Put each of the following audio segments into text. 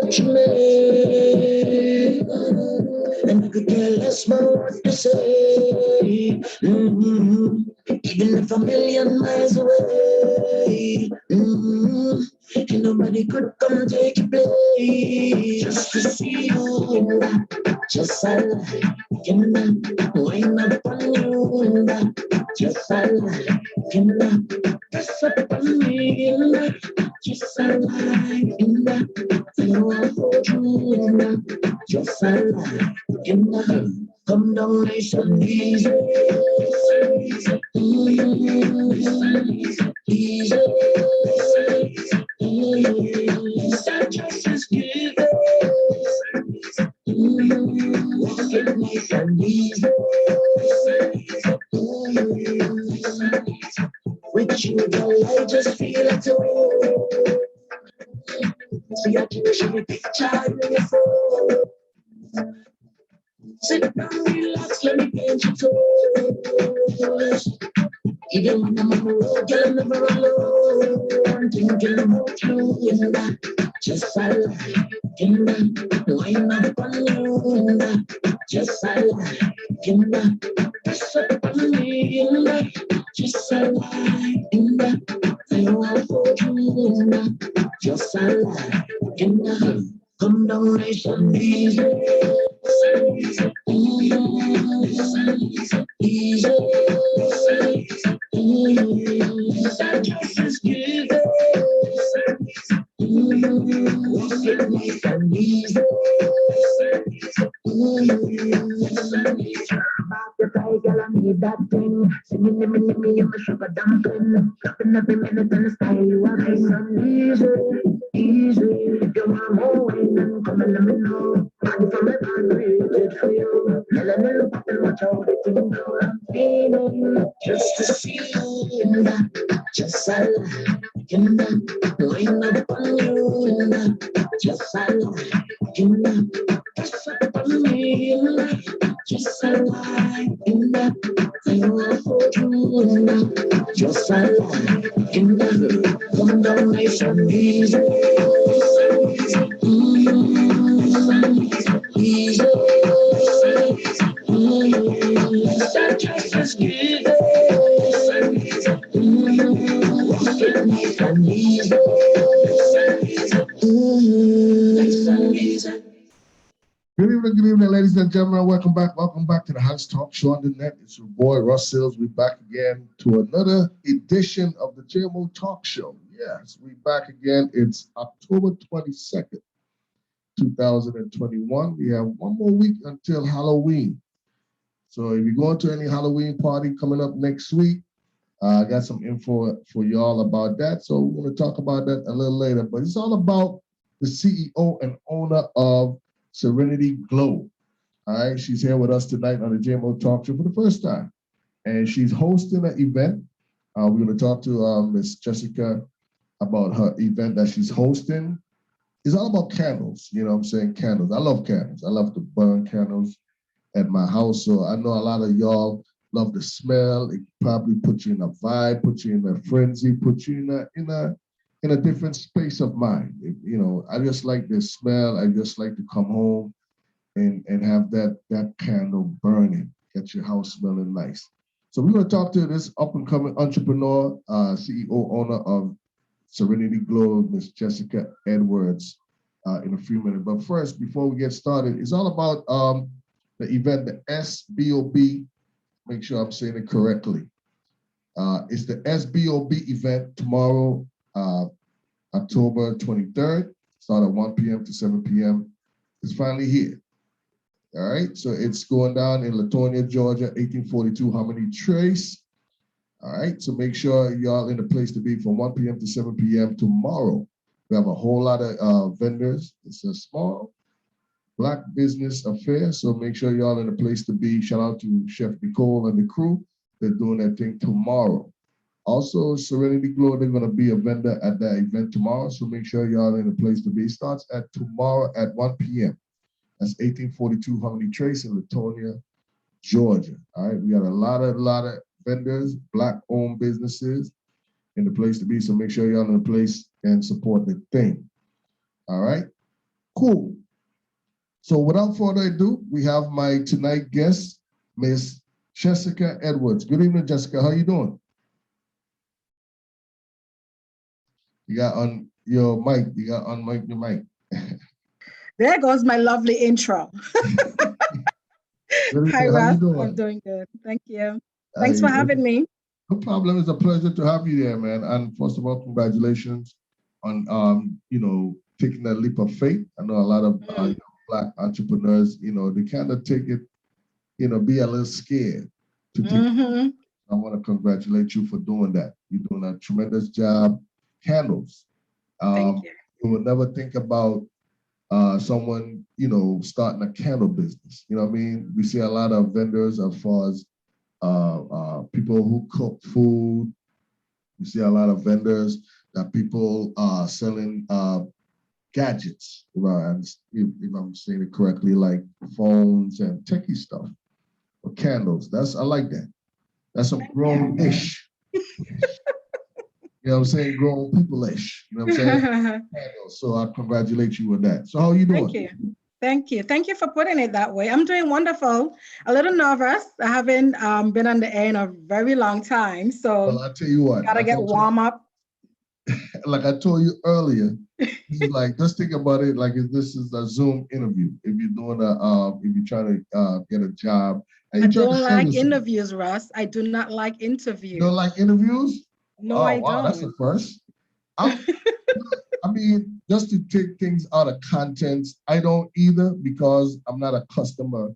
What you make, and I could care less about what to say. Even if a million miles away, and nobody could come take your place. Just to see you in that, just I like in that, wind up on you in that, just I like in that, press up on me in that, just I like in that. I know I'll hold you in that, just I like in that. Come down nice and easy, easy, that just is giving. Walk it nice and easy. With you, girl, I just feel at home. So you can show me picture in your phone. Sit down, relax, let me paint your toes. Even when I'm on the road, girl, I'm never alone. Thinking about you in that, just I like in that. Wine up on you in that, just I like in that. Press up on me in that, just I like in that. I know I'll hold you in that, just I like in that. Come down nice and easy, easy, that just is giving. Walk it nice and easy. About the fly, girl, I need that thing. Singing me, I'm a sugar dumpling. Dropping every minute in the style you are nice and easy. If you want more wine, then come and let me know. Body from my band created for you. Melanin, pop and watch out the thing go. I'm feeling just to see you in that. Just I like in that. Wine up on you in that. Just I like in that. Press up on me in that. Just I like in that. I know I'll hold you in that. Just I like in that. Come down nice and easy. Easy. That just is giving. Walk it nice and easy. Nice and easy. Good evening, ladies and gentlemen. Welcome back to the House Talk Show on the net. It's your boy Russ Sills. We're back again to another edition of the JMO Talk Show. Yes, we're back again. It's October 22nd, 2021. We have one more week until Halloween. So if you're going to any Halloween party coming up next week, I got some info for y'all about that. So we're going to talk about that a little later. But it's all about the CEO and owner of Serenity Glow. All right, she's here with us tonight on the JMO Talk Show for the first time, and she's hosting an event. We're going to talk to Miss Jessica about her event that she's hosting. It's all about candles. You know what I'm saying? Candles. I love candles. I love to burn candles at my house. So I know a lot of y'all love the smell. It probably puts you in a vibe, puts you in a frenzy, puts you in a different space of mind. You know, I just like the smell. I just like to come home and have that candle burning, get your house smelling nice. So we're going to talk to this up and coming entrepreneur, CEO, owner of Serenity Glow, Miss Jessica Edwards, in a few minutes. But first, before we get started, it's all about the event, the SBOB. Make sure I'm saying it correctly. It's the SBOB event tomorrow, October 23rd, start at 1 p.m. to 7 p.m. It's finally here. All right, so it's going down in Latonia, Georgia, 1842 Harmony Trace. All right, so make sure y'all in the place to be from 1 p.m. to 7 p.m. tomorrow. We have a whole lot of vendors. It's a small Black business affair, so make sure y'all in the place to be. Shout out to Chef Nicole and the crew. They're doing that thing tomorrow. Also, Serenity Glow, they're going to be a vendor at that event tomorrow, so make sure y'all in the place to be. It starts at tomorrow at 1 p.m. That's 1842 Harmony Trace in Latonia, Georgia. All right, we got a lot of vendors, Black-owned businesses, in the place to be. So make sure you're on the place and support the thing. All right, cool. So without further ado, we have my tonight guest, Miss Jessica Edwards. Good evening, Jessica. How you doing? You got on your mic. You got on mic your mic. There goes my lovely intro. Hi, How you Russ. doing? I'm doing good. Thank you. Thanks for having me. No problem. It's a pleasure to have you there, man. And first of all, congratulations on taking that leap of faith. I know a lot of Black entrepreneurs, they kind of take it, be a little scared to take it. I want to congratulate you for doing that. You're doing a tremendous job. Candles. Thank you. You would never think about someone, starting a candle business. You know what I mean? We see a lot of vendors as far as people who cook food. We see a lot of vendors that people are selling gadgets, if I'm saying it correctly, like phones and techie stuff or candles. I like that. That's some grown-ish. You know what I'm saying? Grown people-ish. You know what I'm saying? So I congratulate you with that. So how are you doing? Thank you. Thank you. Thank you for putting it that way. I'm doing wonderful. A little nervous. I haven't been on the air in a very long time. So well, I'll tell you what. Gotta get warm up. Like I told you earlier, like just think about it like if this is a Zoom interview. If you're doing if you're trying to get a job. I don't like interviews, Russ. I do not like interviews. You don't like interviews? No, I don't. That's a first. I mean, just to take things out of context, I don't either because I'm not a customer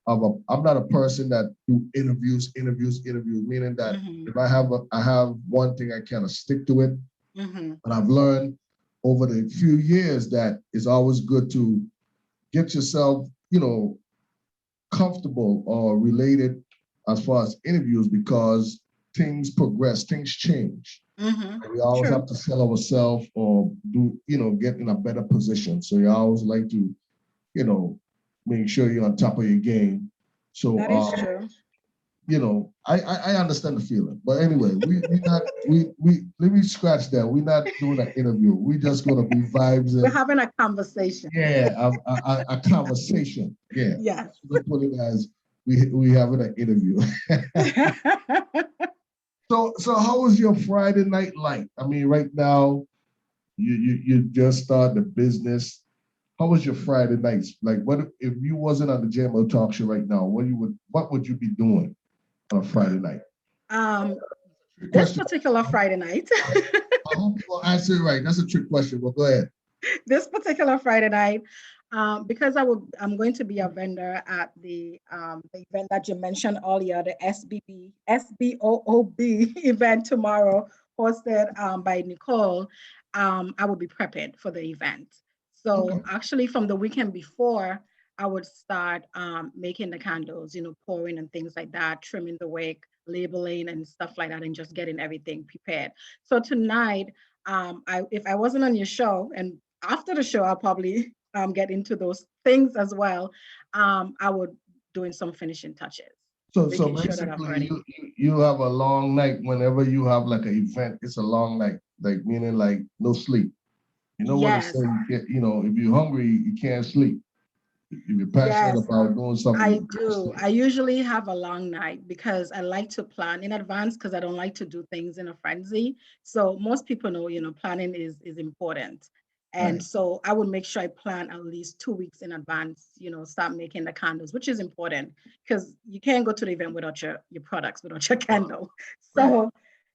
I'm not a person that do interviews, meaning that if I have one thing, I kind of stick to it. But I've learned over the few years that it's always good to get yourself, comfortable or related as far as interviews because things progress, things change. We always have to sell ourselves or do, get in a better position. So you always like to, make sure you're on top of your game. So that is true. I understand the feeling. But anyway, let me scratch that. We're not doing an interview. We're just gonna be vibes. We're having a conversation. Yeah, a conversation. Yeah. Yes. We put it as we having an interview. So how was your Friday night like? I mean, right now, you just started the business. How was your Friday nights? Like, what if you wasn't on the JMO talk show right now? What would you be doing on a Friday night? This particular Friday night. I hope you will answer it right. That's a trick question. Well, go ahead. This particular Friday night, because I'm going to be a vendor at the event that you mentioned earlier, the SBOOB event tomorrow, hosted by Nicole. I will be prepping for the event. So actually, from the weekend before, I would start making the candles, pouring and things like that, trimming the wick, labeling and stuff like that, and just getting everything prepared. So tonight, if I wasn't on your show, and after the show, I'll probably get into those things as well. I would doing some finishing touches. So basically, you have a long night whenever you have like an event. It's a long night, like meaning like no sleep. You know what I'm saying? If you're hungry, you can't sleep. If you're passionate about doing something. I do. I usually have a long night because I like to plan in advance because I don't like to do things in a frenzy. So most people know, planning is important. And so I would make sure I plan at least 2 weeks in advance, start making the candles, which is important because you can't go to the event without your products, without your candle. So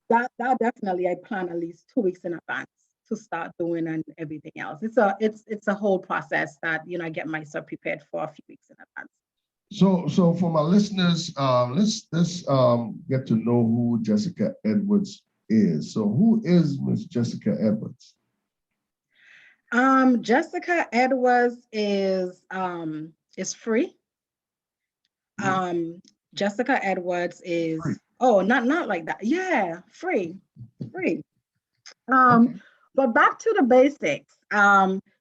that definitely I plan at least 2 weeks in advance to start doing and everything else. It's a whole process that I get myself prepared for a few weeks in advance. So for my listeners, let's get to know who Jessica Edwards is. So who is Miss Jessica Edwards? Jessica Edwards is free. Jessica Edwards is free. Not like that. Yeah, free. But back to the basics.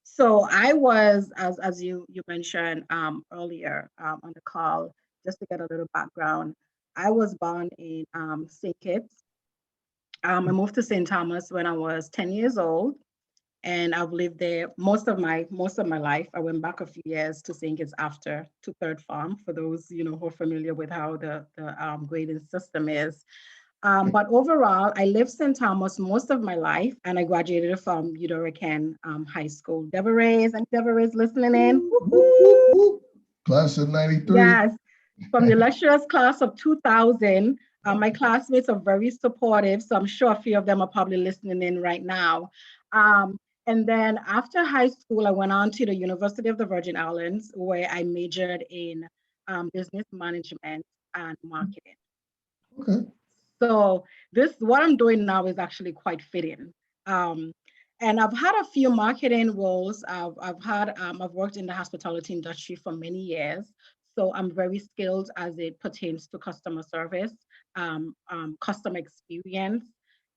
So I was, as you mentioned earlier on the call, just to get a little background, I was born in St. Kitts, I moved to St. Thomas when I was 10 years old, and I've lived there most of my life. I went back a few years to St. Kitts after to third farm, for those who are familiar with how the grading system is. But overall, I lived St. Thomas most of my life, and I graduated from Udorican High School. Deborah is listening in. Whoop, whoop, whoop, whoop. Class of 93. Yes, from the illustrious class of 2000. My classmates are very supportive, so I'm sure a few of them are probably listening in right now. And then after high school, I went on to the University of the Virgin Islands, where I majored in business management and marketing. Okay. So this, what I'm doing now is actually quite fitting. Um, and I've had a few marketing roles. I've worked in the hospitality industry for many years. So I'm very skilled as it pertains to customer service, customer experience,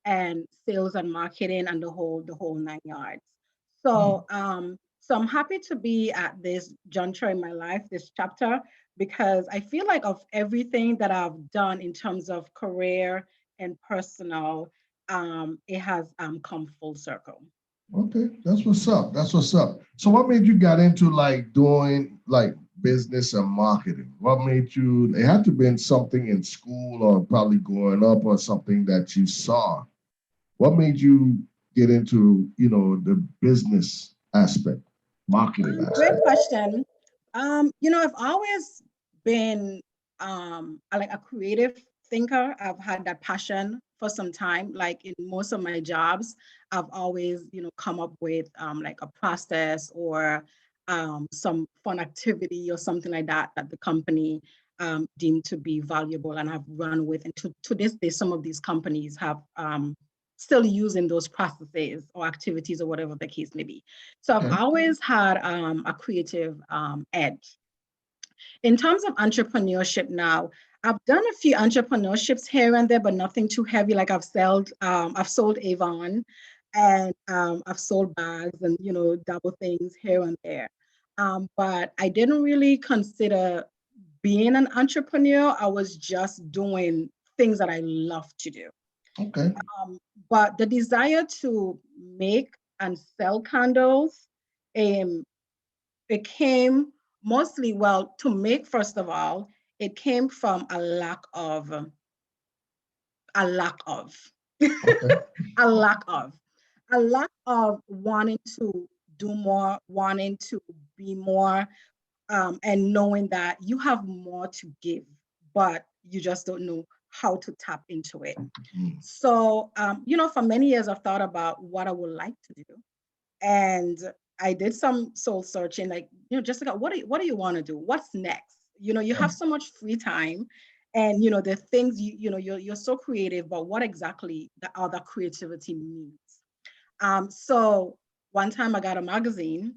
and sales and marketing, and the whole nine yards. Mm. So I'm happy to be at this juncture in my life, this chapter, because I feel like of everything that I've done in terms of career and personal, it has come full circle. Okay, that's what's up. That's what's up. So what made you got into like doing like business and marketing? What made you, it had to been something in school or probably growing up or something that you saw. What made you get into, the business aspect, marketing Great aspect? question. I've always been like a creative thinker. I've had that passion for some time. Like in most of my jobs, I've always, come up with like a process or some fun activity or something like that that the company deemed to be valuable, and have run with. And to this day, some of these companies have still using those processes or activities or whatever the case may be. So I've Okay. always had a creative edge. In terms of entrepreneurship now, I've done a few entrepreneurships here and there, but nothing too heavy. Like I've sold Avon, and I've sold bags and double things here and there. But I didn't really consider being an entrepreneur. I was just doing things that I love to do. Okay. Um, but the desire to make and sell candles, um, it came mostly, well, to make, first of all, it came from a lack of Okay. a lack of wanting to do more, wanting to be more, and knowing that you have more to give, but you just don't know how to tap into it. Mm. So, for many years, I've thought about what I would like to do. And I did some soul searching, like, Jessica, what do you want to do? What's next? You have so much free time, and the things you're so creative, but what exactly the other creativity means. So one time I got a magazine,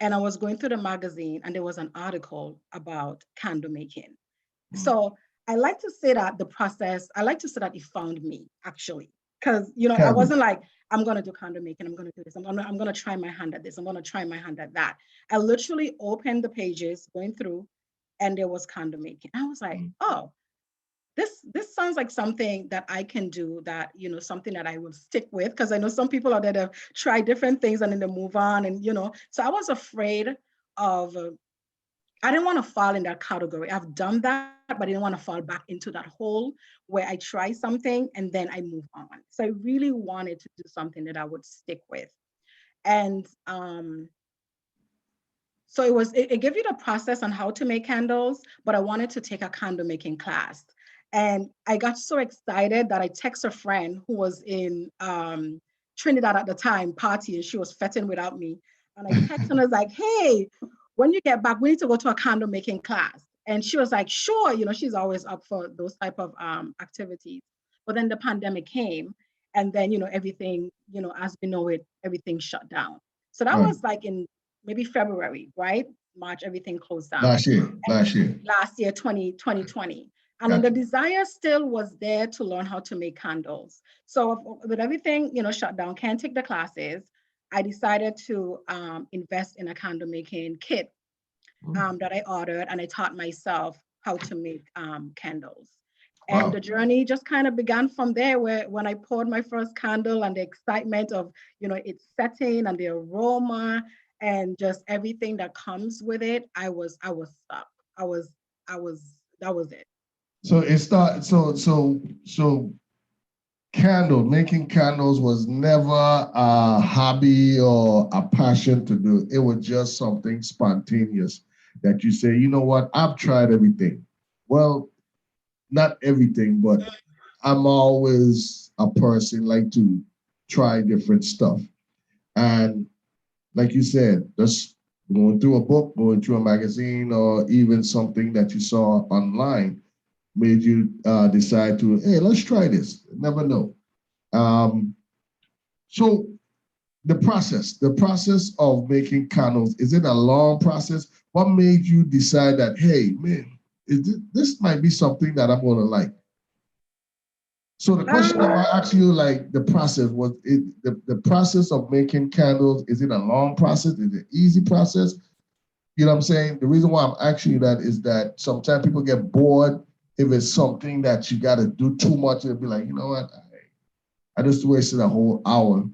and I was going through the magazine, and there was an article about candle making. Mm. So I like to say that it found me, actually. Because, I Candle. wasn't like, I'm going to do candle making, I'm going to do this, I'm going to try my hand at this, I'm going to try my hand at that. I literally opened the pages, going through, and there was candle making. I was like, Mm. oh, this sounds like something that I can do, that, something that I will stick with, because I know some people out there that try different things and then they move on, and, so I was afraid of, I didn't want to fall in that category. I've done that, but I didn't want to fall back into that hole where I try something and then I move on. So I really wanted to do something that I would stick with. And so it gave you the process on how to make candles, but I wanted to take a candle making class. And I got so excited that I text a friend who was in Trinidad at the time, party, and she was fetting without me. And I texted and I was like, hey, when you get back, we need to go to a candle making class. And she was like, sure, she's always up for those type of activities. But then the pandemic came, and then, everything, as we know it, everything shut down. So that Right. was like in maybe February, right? March, everything closed down. Last year. And Last year. last year, 2020. And then the Gotcha. desire still was there to learn how to make candles. So with everything, shut down, can't take the classes, I decided to invest in a candle making kit Mm. that I ordered, and I taught myself how to make candles. And Wow. the journey just kind of began from there, where when I poured my first candle and the excitement of, its setting and the aroma and just everything that comes with it, I was stuck. I was, that was it. So it started. So making candles was never a hobby or a passion to do. It was just something spontaneous that you say, you know what, I've tried everything. Well, not everything, but I'm always a person like to try different stuff. And like you said, just going through a book, going through a magazine, or even something that you saw online made you decide to, hey, let's try this. Never know. Um, so the process of making candles, is it a long process? What made you decide that, hey, man, this might be something that I'm going to like? So the question about asking you, like the process, was it the process of making candles? Is it a long process? Is it an easy process? You know what I'm saying? The reason why I'm asking you that is that sometimes people get bored if it's something that you got to do too much. They'll be like, you know what? I just wasted a whole hour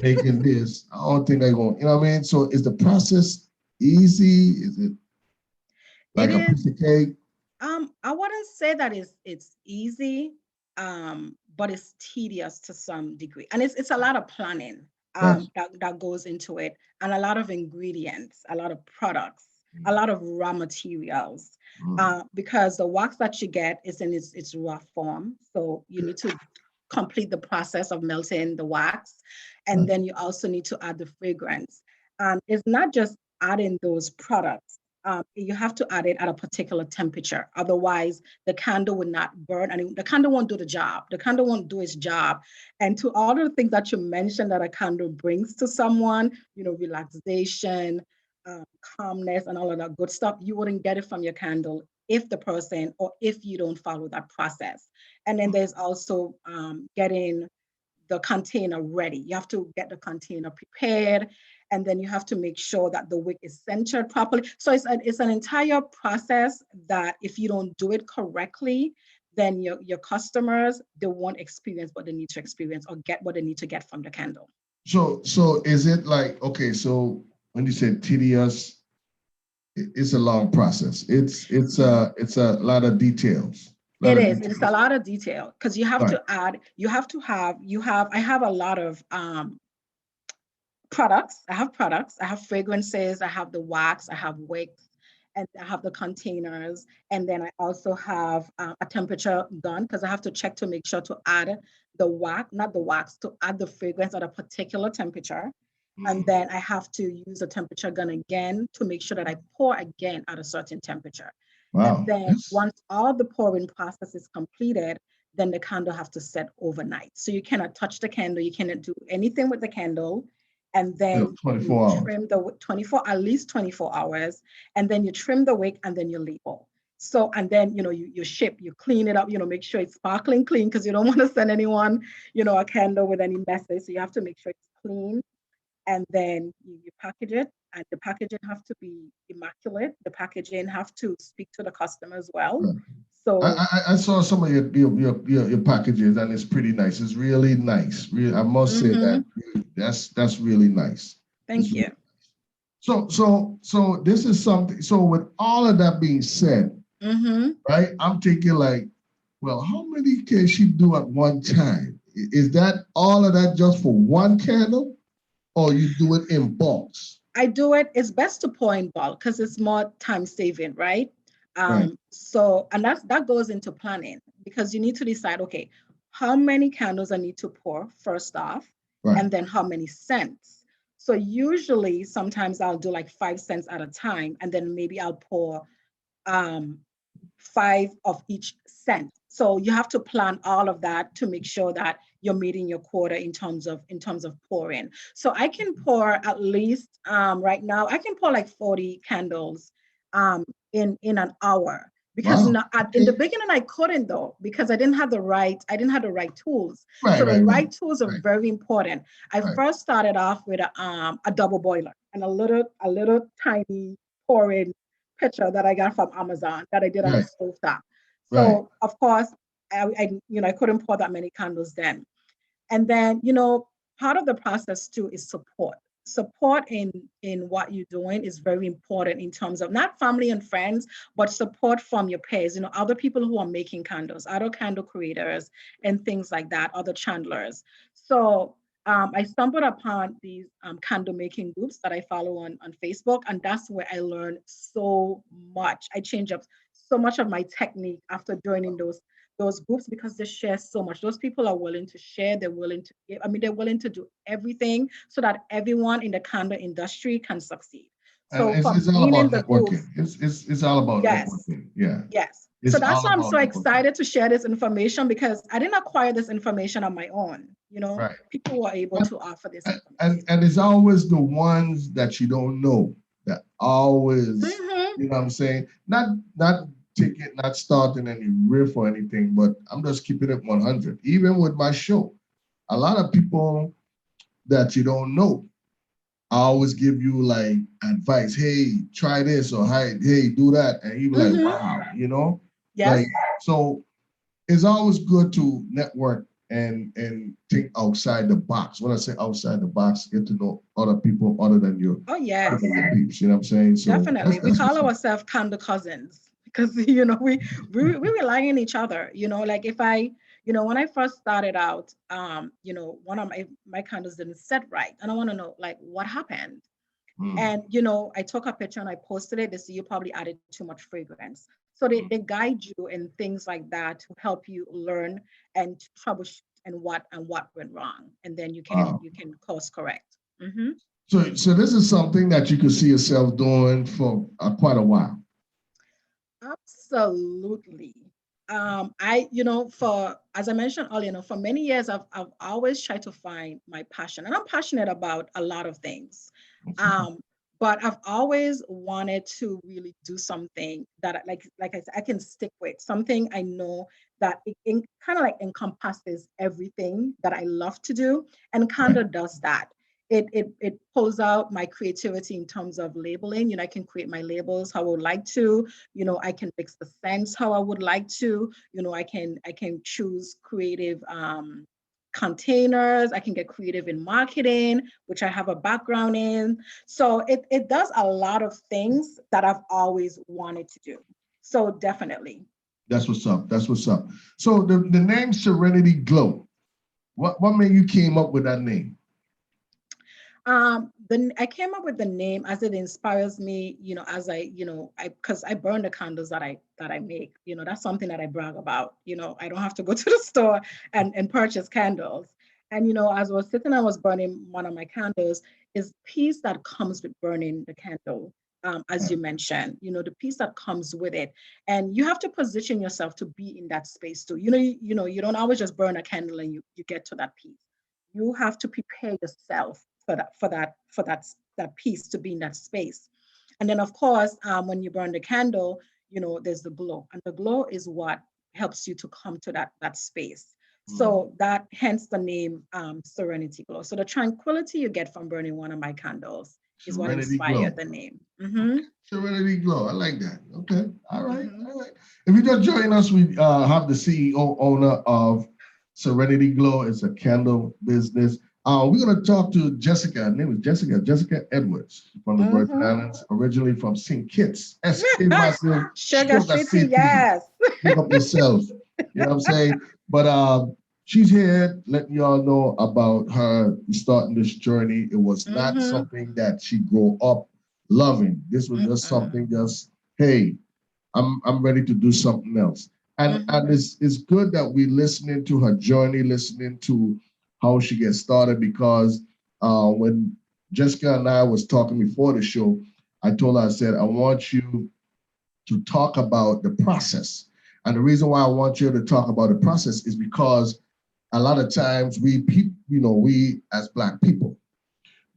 making this. I don't think they're going. You know what I mean? So is the process easy? Is it It like a is. piece of cake? I wouldn't say that it's easy, but it's tedious to some degree, and it's a lot of planning Yes. that goes into it, and a lot of ingredients, a lot of products, a lot of raw materials, Mm. because the wax that you get is in its raw form, so you need to complete the process of melting the wax, and Right. then you also need to add the fragrance. It's not just adding those products, you have to add it at a particular temperature. Otherwise, the candle will not burn and the candle won't do the job. The candle won't do its job. And to all the things that you mentioned that a candle brings to someone, relaxation, calmness, and all of that good stuff, you wouldn't get it from your candle if the person or if you don't follow that process. And then there's also getting the container ready. You have to get the container prepared, and then you have to make sure that the wick is centered properly. So it's an entire process that if you don't do it correctly, then your customers, they won't experience what they need to experience or get what they need to get from the candle. So is it like, okay, so when you said tedious, it's a long process. It's a lot of details. A lot It of is. It's a details. lot of detail because you have Right. to add, I have a lot of products. I have fragrances, I have the wax, I have wicks, and I have the containers. And then I also have a temperature gun because I have to check to make sure to add the wax, not the wax, to add the fragrance at a particular temperature. And Mm. then I have to use the temperature gun again to make sure that I pour again at a certain temperature. And Wow. then once all the pouring process is completed, then the candle has to set overnight. So you cannot touch the candle, you cannot do anything with the candle, and Still then you 24 hours. trim the 24, at least 24 hours, and then you trim the wick and then you label. So, and then, you ship, you clean it up, make sure it's sparkling clean because you don't want to send anyone, a candle with any messes. So you have to make sure it's clean, and then you package it, and the packaging have to be immaculate. The packaging have to speak to the customer as well. Right. So I saw some of your packages and it's pretty nice. It's really nice. Really, I must say that mhm, that's really nice. It's thank really, you. so this is something. So with all of that being said, Mhm. right? I'm thinking like, well, how many can she do at one time? Is that all of that just for one candle, or you do it in bulks? I do it. It's best to pour in bulk because it's more time saving, right? Right, So, and that goes into planning because you need to decide, okay, how many candles I need to pour first off, right. and then how many scents. So usually, sometimes I'll do like 5 scents at a time, and then maybe I'll pour um, 5 of each scent. So you have to plan all of that to make sure that you're meeting your quota in terms of pouring. So I can pour at least right now I can pour like 40 candles in an hour because Wow. in the Okay. beginning I couldn't though because I didn't have the right tools. Right, So the right, right, right tools are right, very important. I right, first started off with a double boiler and a little tiny pouring pitcher that I got from Amazon that I did on a right, stovetop. right. So of course, I couldn't pour that many candles then. And then, part of the process too is support. Support in what you're doing is very important in terms of not family and friends, but support from your peers, other people who are making candles, other candle creators and things like that, other chandlers. So I stumbled upon these candle making groups that I follow on Facebook, and that's where I learned so much. I changed up so much of my technique after joining those groups because they share so much. Those people are willing to share, they're willing to give. I mean, they're willing to do everything so that everyone in the candle industry can succeed. And So it's from all being about in the networking. groups, It's all about yes, networking. Yeah. yes. So It's that's all why I'm about so networking. excited to share this information because I didn't acquire this information on my own. Right. People were able to offer this information. And it's always the ones that you don't know that always, Mm-hmm. you know what I'm saying? Not taking, not starting any riff or anything, but I'm just keeping it 100. Even with my show, a lot of people that you don't know, I always give you like advice. Hey, try this, or hey, do that, and you be like, Mm-hmm. wow, Yes. like so. It's always good to network and think outside the box. When I say outside the box, get to know other people other than Oh, yes. your peeps. You know what I'm saying? So Definitely. We that's call what's up. ourselves kind of cousins because, we rely on each other, like if when I first started out, one of my candles didn't set right. And I want to know like what happened. Mm, And, I took a picture and I posted it. They see you probably added too much fragrance. So they mm. guide you in things like that to help you learn and to troubleshoot and what went wrong. And then you can Wow. you can course correct. Hmm. So this is something that you could see yourself doing for quite a while. Absolutely. For as I mentioned earlier, for many years I've always tried to find my passion, and I'm passionate about a lot of things. Um, but I've always wanted to really do something that like I said, I can stick with something I know that it kind of like encompasses everything that I love to do, and Right. Kanda does that. It pulls out my creativity in terms of labeling. I can create my labels how I would like to. I can mix the scents how I would like to. I can choose creative containers. I can get creative in marketing, which I have a background in. So it does a lot of things that I've always wanted to do. So definitely. That's what's up. That's what's up. So the name Serenity Glow. What made you came up with that name? Then I came up with the name as it inspires me, as because I burn the candles that I make. That's something that I brag about. I don't have to go to the store and purchase candles. And as I was sitting, I was burning one of my candles, is peace that comes with burning the candle. As you mentioned, the peace that comes with it, and you have to position yourself to be in that space too. You don't always just burn a candle and you get to that peace. You have to prepare yourself for that piece to be in that space. And then of course, when you burn the candle, there's the glow, and the glow is what helps you to come to that space. Mm. So that hence the name Serenity Glow. So the tranquility you get from burning one of my candles is what Serenity inspired Glow. the name. Mm-hmm. Serenity Glow. I like that. Okay. All right. Mm-hmm. All right. If you just join us, we have the CEO owner of Serenity Glow. It's a candle business. We're going to talk to Jessica. Her name is Jessica. Jessica Edwards from the Virgin Mm-hmm. Islands, originally from St. Kitts. SK Massive. Sugar City, yes. Pick up yourself. You know what I'm saying? But she's here letting y'all know about her starting this journey. It was not Mm-hmm. something that she grew up loving. This was just Mm-mm. something just, hey, I'm ready to do something else. And Mm-hmm. it's good that we listening to her journey, listening to how she gets started because when Jessica and I was talking before the show, I told her, I said, I want you to talk about the process. And the reason why I want you to talk about the process is because a lot of times we as Black people,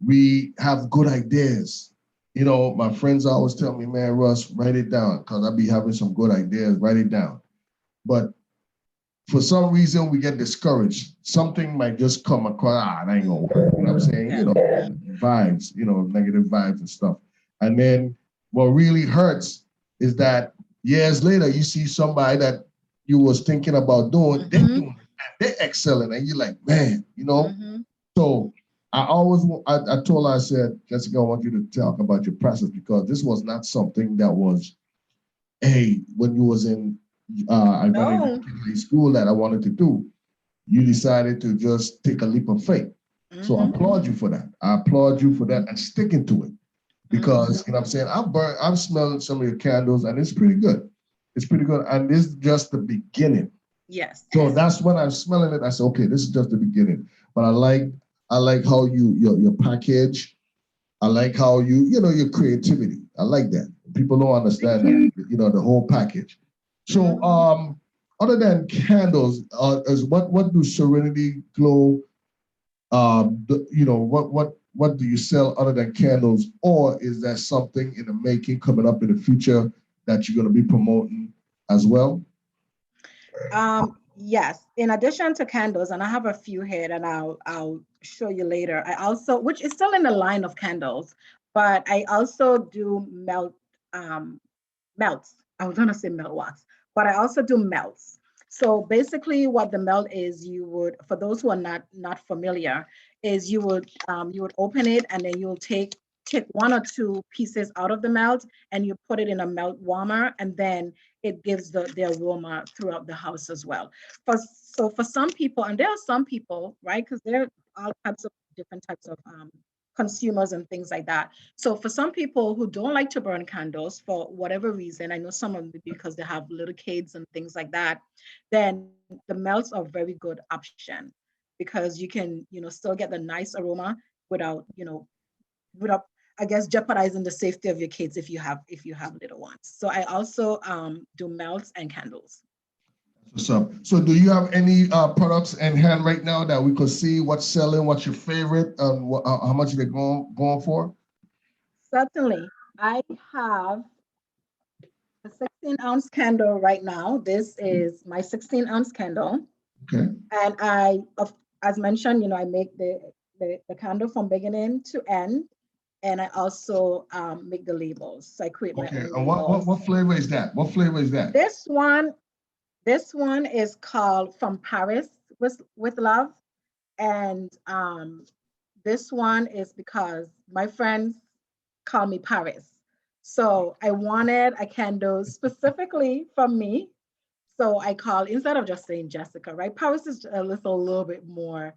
we have good ideas. My friends always tell me, man, Russ, write it down because I be having some good ideas, write it down. But for some reason, we get discouraged. Something might just come across, that ain't gonna work. You know what I'm saying? Yeah. Vibes, negative vibes and stuff. And then what really hurts is that years later, you see somebody that, you was thinking about doing, they're Mhm. doing it and they're excelling, and you're like, man, you know. Mhm. So I told her, I said, Jessica, I want you to talk about your process because this was not something that was, hey, when you was in, I went No. in school that I wanted to do. You decided to just take a leap of faith. So I Mhm. applaud you for that. I applaud you for that and sticking to it because you know what I'm saying I'm smelling some of your candles and it's pretty good. It's pretty good. And this is just the beginning. Yes. So that's when I'm smelling it. I said, okay, this is just the beginning. But I like how your package. I like how your creativity. I like that. People don't understand that, the whole package. So other than candles, is what do Serenity Glow what do you sell other than candles, or is there something in the making coming up in the future that you're going to be promoting as well? Yes. In addition to candles, and I have a few here, and I'll show you later. I also, which is still in the line of candles, but I also do melts. I was gonna say melt wax, but I also do melts. So basically, what the melt is, you would, for those who are not familiar, is you would open it and then you'll take one or two pieces out of the melt and you put it in a melt warmer, and then it gives the aroma throughout the house as well. For some people, and there are some people, right? Because there are all types of different types of consumers and things like that. So for some people who don't like to burn candles for whatever reason, I know some of them because they have little kids and things like that, then the melts are very good option because you can, still get the nice aroma without, without, I guess, jeopardizing the safety of your kids if you have little ones. So I also do melts and candles. What's up? So do you have any products in hand right now that we could see what's selling, what's your favorite, and how much they're going for? Certainly, I have a 16-ounce candle right now. This is my 16-ounce candle. Okay. And as mentioned, I make the candle from beginning to end. And I also make the labels. So I create my Okay. own And what, what labels. what flavor is that? What flavor is that? This one is called From Paris with Love. And this one is because my friends call me Paris. So I wanted a candle specifically from me. So I call, instead of just saying Jessica, right? Paris is a little bit more,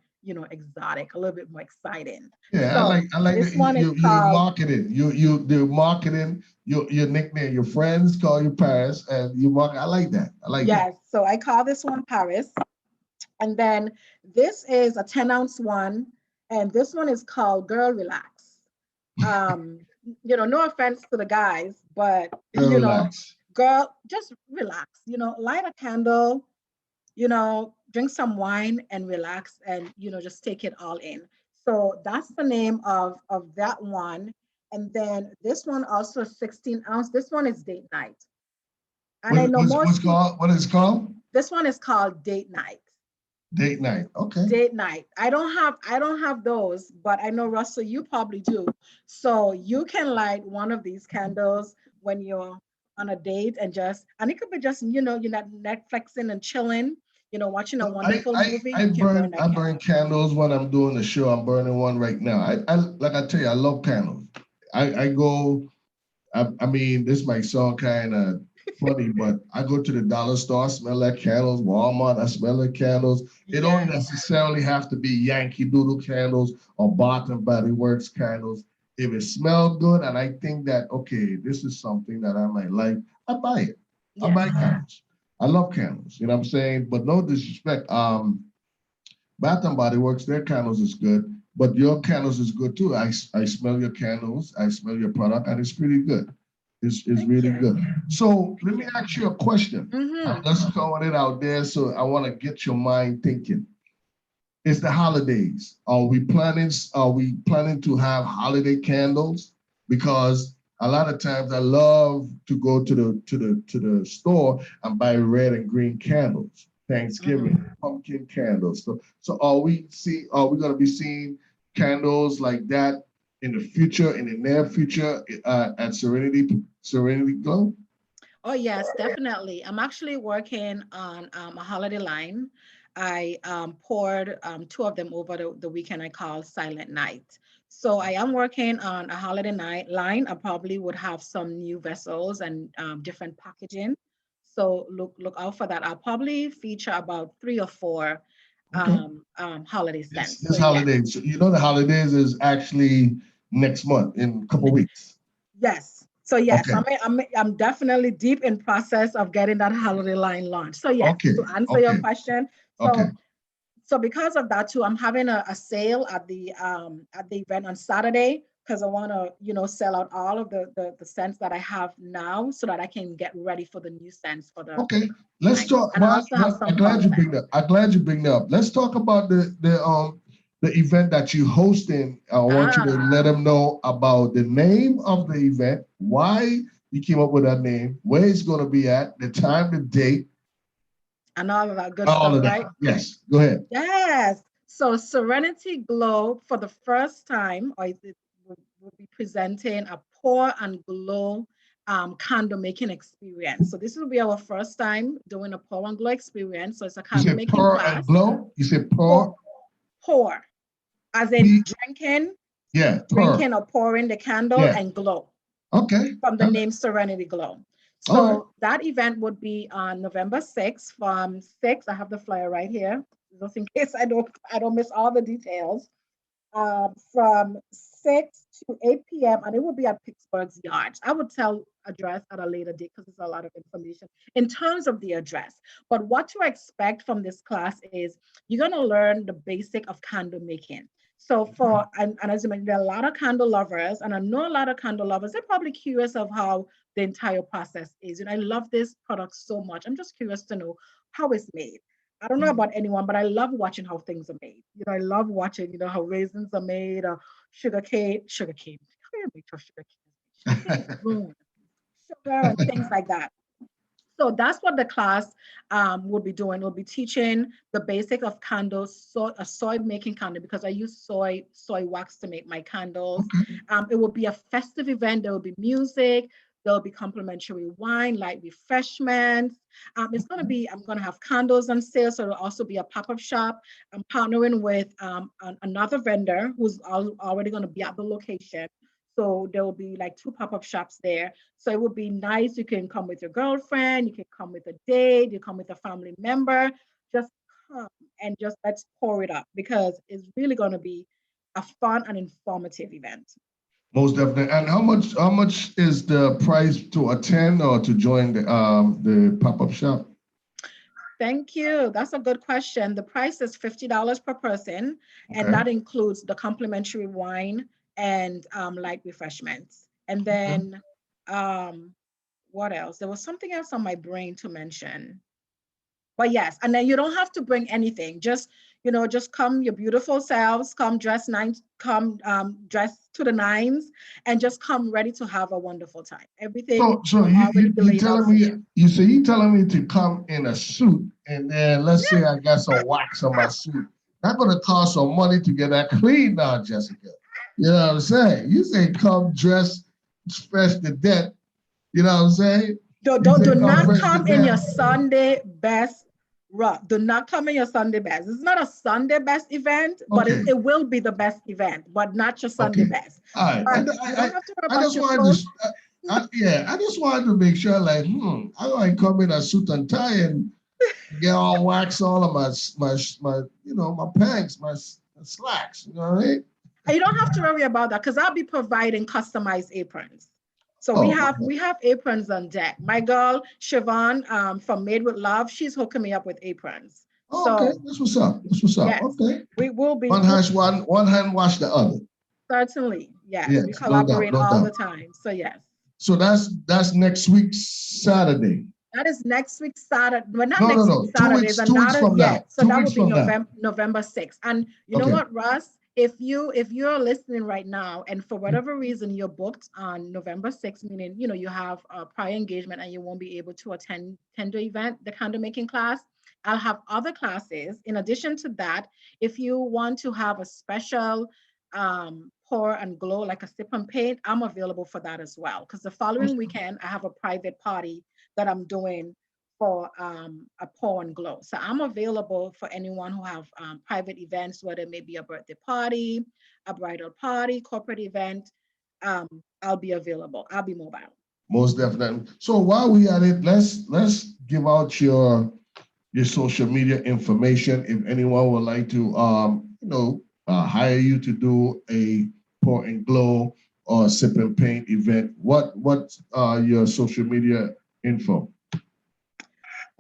exotic, a little bit more exciting. Yeah, So I like that this one is you called, marketing. The marketing your nickname. Your friends call you Paris, and you market. I like that. I like that. yes. So I call this one Paris. And then this is a 10-ounce one. And this one is called Girl Relax. Um, no offense to the guys, but Girl, relax. girl, just relax, light a candle, drink some wine and relax and, just take it all in. So that's the name of that one. And then this one also 16-ounce. This one is date night. And I know What's most people, called? What is it called? this one is called date night. Date night. Okay. Date night. I don't have those, but I know Russell, you probably do. So you can light one of these candles when you're on a date and it could be just, you're not Netflixing and chilling, watching a I, wonderful I movie, I you can burn burn that I burn candle. candles when I'm doing the show. I'm burning one right now. I like I tell you, I love candles. I go. I mean, this might sound kind of funny, but I go to the dollar store, I smell like candles. Walmart, I smell like candles. It don't Yes. necessarily have to be Yankee Doodle candles or Bath and Body Works candles. If it smells good, and I think that okay, this is something that I might like, I buy it. I Yes. buy candles. I love candles. You know what I'm saying? But no disrespect. Bath and Body Works, their candles is good, but your candles is good too. I smell your candles, I smell your product, and it's pretty good. It's Thank really you. good. So let Thank me you. ask you a question. I'm Mm-hmm. just throwing it out there, so I want to get your mind thinking. It's the holidays. Are we planning to have holiday candles? Because a lot of times I love to go to the store and buy red and green candles. Mm-hmm. Thanksgiving, pumpkin candles. So are we gonna be seeing candles like that in the future, in the near future, at Serenity Glow? Oh, yes, definitely. I'm actually working on a holiday line. I poured two of them over the weekend. I call Silent Night. So I am working on a holiday night line. I probably would have some new vessels and different packaging. So look out for that. I'll probably feature about 3 or 4 Okay. holiday This scents. So this yes, holiday, so you know the holidays is actually next month in a couple weeks. yes. So yes, Okay. I'm definitely deep in process of getting that holiday line launched. So yes, Okay. to answer your Okay. question, Okay. so because of that too, I'm having a sale at the event on Saturday because I want to sell out all of the scents that I have now so that I can get ready for the new scents for the Okay, let's line. talk. And I Well, also have some I'm fall glad you scents. bring that. I'm glad you bring that up. Let's talk about the event that you hosting. I want you to Ah, let them know about the name of the event, why you came up with that name, where it's going to be at, the time, the date, and all of that good all stuff, of that. right? Yes, go ahead. Yes. So Serenity Glow for the first time, or it will be presenting a pour and glow candle making experience. So this will be our first time doing a pour and glow experience. So it's a You candle said making pour and class. glow. You said Pour, pour. pour, as in P. drinking, Yeah, pour. drinking or pouring the candle Yeah. and glow Okay. from the name Serenity Glow. All right. So that event would be on November 6th from 6. I have the flyer right here, just in case I don't miss all the details. From 6 to 8 p.m. and it will be at Pittsburgh's Yards. I would tell address at a later date because it's a lot of information in terms of the address. But what to expect from this class is you're going to learn the basic of candle making. So and as you mentioned, there are a lot of candle lovers, and I know a lot of candle lovers. They're probably curious of how the entire process is. And I love this product so much. I'm just curious to know how it's made. I don't know about anyone, but I love watching how things are made. I love watching, how raisins are made, or sugar cane. How do you make sugar cane? Sugar cane is grown, sugar and things like that. So that's what the class will be doing. We'll be teaching the basic of candles, a soy making candle because I use soy wax to make my candles. Okay. It will be a festive event. There will be music. There'll be complimentary wine, light refreshments. I'm going to have candles on sale. So it'll also be a pop-up shop. I'm partnering with another vendor who's already going to be at the location. So there will be like 2 pop-up shops there. So it would be nice. You can come with your girlfriend, you can come with a date, you come with a family member. Just come and just let's pour it up because it's really going to be a fun and informative event. Most definitely. And how much is the price to attend or to join the pop-up shop? Thank you. That's a good question. The price is $50 per person, and Okay. that includes the complimentary wine and light refreshments. And Okay. then um, what else? There was something else on my brain to mention. But yes, and then you don't have to bring anything. Just come your beautiful selves, come dress nine, come dress to the nines, and just come ready to have a wonderful time. So Everything so will you already you be you laid out telling for me you. you telling me to come in a suit and then let's say I got some wax on my suit. That's gonna cost some money to get that clean now, Jessica. You know what I'm saying? You say come dress fresh to death. You know what I'm saying? Do, You do, say do come not fresh to come in death. your Sunday best rock. Do not come in your Sunday best. It's not a Sunday best event, but Okay. it will be the best event, but not your Sunday Okay. best. All right. But you don't have to worry I about just your wanted clothes. to yeah, I just wanted to make sure like I like come in a suit and tie and get all wax all of my my pants, my slacks. You know what I mean? And you don't have to worry about that because I'll be providing customized aprons. So we Oh, have okay. we have aprons on deck. My girl Siobhan from Made with Love, she's hooking me up with aprons. Oh, okay. So That's what's up. That's what's up. yes, Okay. we will be One hand one hand wash the other. certainly yes. We Yes, no doubt, collaborate no all the doubt. time. So yes. So that's next week Saturday. That is next week Saturday. Well, not No, no, next week no. Two Saturday, is weeks, 2 weeks another from now. yet. So 2 that weeks would be from now. November 6th. And you know Okay. what, Russ? If you're listening right now and for whatever reason you're booked on November 6th, meaning you have a prior engagement and you won't be able to attend the event, the candle making class, I'll have other classes. In addition to that, if you want to have a special pour and glow like a sip and paint, I'm available for that as well. Because the following weekend I have a private party that I'm doing for a pour and glow. So I'm available for anyone who have private events, whether it may be a birthday party, a bridal party, corporate event. I'll be available. I'll be mobile. Most definitely. So while we at it, let's give out your social media information. If anyone would like to, hire you to do a pour and glow or sip and paint event, what's your social media info?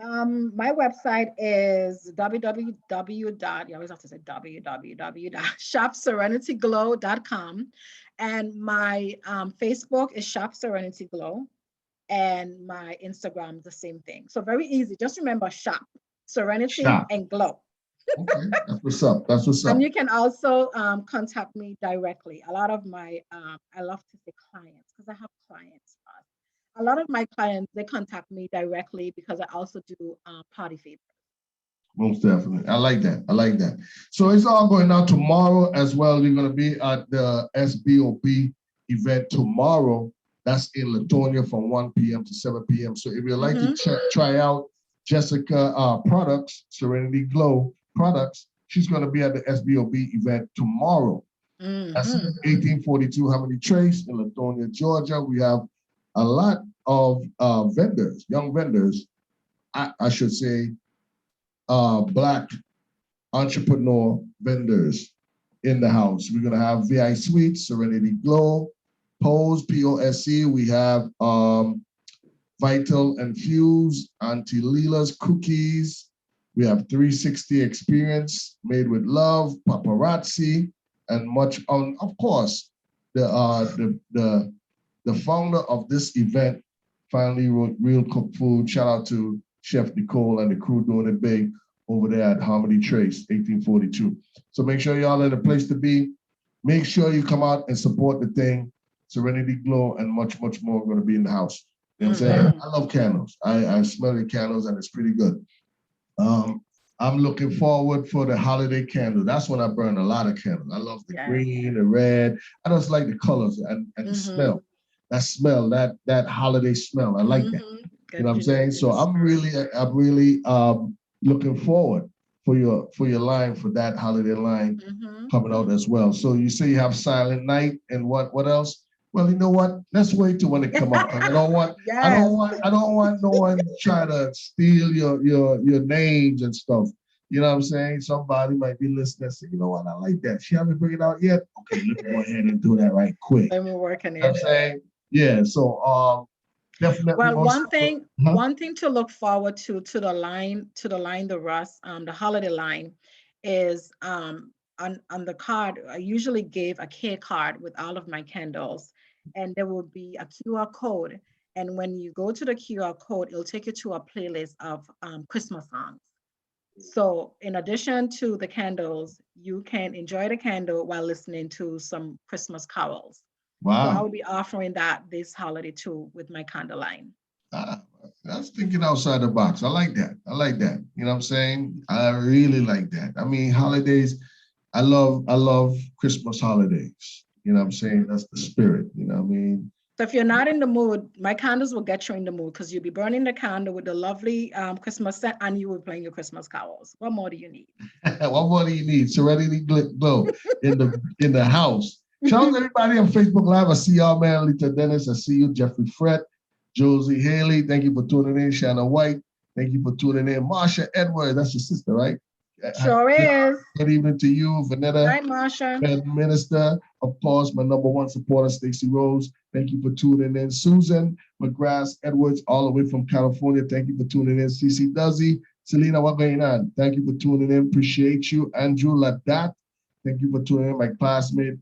My website is www. You always have to say www.shopserenityglow.com, and my Facebook is Shop Serenity Glow, and my Instagram the same thing. So very easy. Just remember Shop Serenity Shop. and Glow. Okay, that's what's up. That's what's up. And you can also contact me directly. A lot of my, I love to say clients because I have clients. A lot of my clients, they contact me directly because I also do party favors. Most definitely. I like that. I like that. So it's all going on tomorrow as well. You're going to be at the SBOB event tomorrow. That's in Latonia from 1 p.m. to 7 p.m. So if you'd like to try out Jessica products, Serenity Glow products, she's going to be at the SBOB event tomorrow. That's 1842 Hamilton Trace in Latonia, Georgia. We have a lot of vendors, young vendors, I should say, Black entrepreneur vendors in the house. We're gonna have VI Suites, Serenity Glow, Pose, POSE. We have Vital and Fuse, Auntie Leela's Cookies. We have 360 Experience, Made with Love, Paparazzi, and much on. Of course, the founder of this event finally wrote Real Cook Food. Shout out to Chef Nicole and the crew doing it big over there at Harmony Trace, 1842. So make sure y'all in a place to be. Make sure you come out and support the thing. Serenity Glow and much, much more are going to be in the house. You know what I'm saying? I love candles. I smell the candles and it's pretty good. I'm looking forward for the holiday candle. That's when I burn a lot of candles. I love the green, the red. I just like the colors and the smell. That smell, that holiday smell. I like that. You know what I'm saying? So I'm really looking forward for your line, for that holiday line coming out as well. So you say you have Silent Night and what else? Well, you know what? Let's wait till when it come up. I don't want no one trying to steal your names and stuff. You know what I'm saying? Somebody might be listening and say, you know what, I like that. She haven't bring it out yet. Okay, let me go ahead and do that right quick. Let me work on it. You know what I'm saying? Yeah. So definitely. Well, one thing to look forward to the line, the Russ, the holiday line, is on the card. I usually give a K card with all of my candles, and there will be a QR code. And when you go to the QR code, it'll take you to a playlist of Christmas songs. So in addition to the candles, you can enjoy the candle while listening to some Christmas carols. Wow. So I will be offering that this holiday too with my candle line. That's thinking outside the box. I like that. You know what I'm saying? I really like that. I mean, holidays, I love Christmas holidays. You know what I'm saying? That's the spirit. You know what I mean? So if you're not in the mood, my candles will get you in the mood because you'll be burning the candle with the lovely Christmas scent and you will be playing your Christmas carols. What more do you need? What more do you need? Serenity Glow in the house. Shout out to everybody on Facebook Live. I see y'all, man. Lita Dennis. I see you, Jeffrey Fred, Josie Haley. Thank you for tuning in. Shanna White. Thank you for tuning in. Marsha Edwards. That's your sister, right? Sure is. Good evening to you, Vanetta. Hi, Marsha. Minister, of course, my number one supporter, Stacey Rose. Thank you for tuning in. Susan McGrath Edwards, all the way from California. Thank you for tuning in. CC Duzzy. Selena, what's going on? Thank you for tuning in. Appreciate you. Andrew Ladat. Thank you for tuning in. My classmate,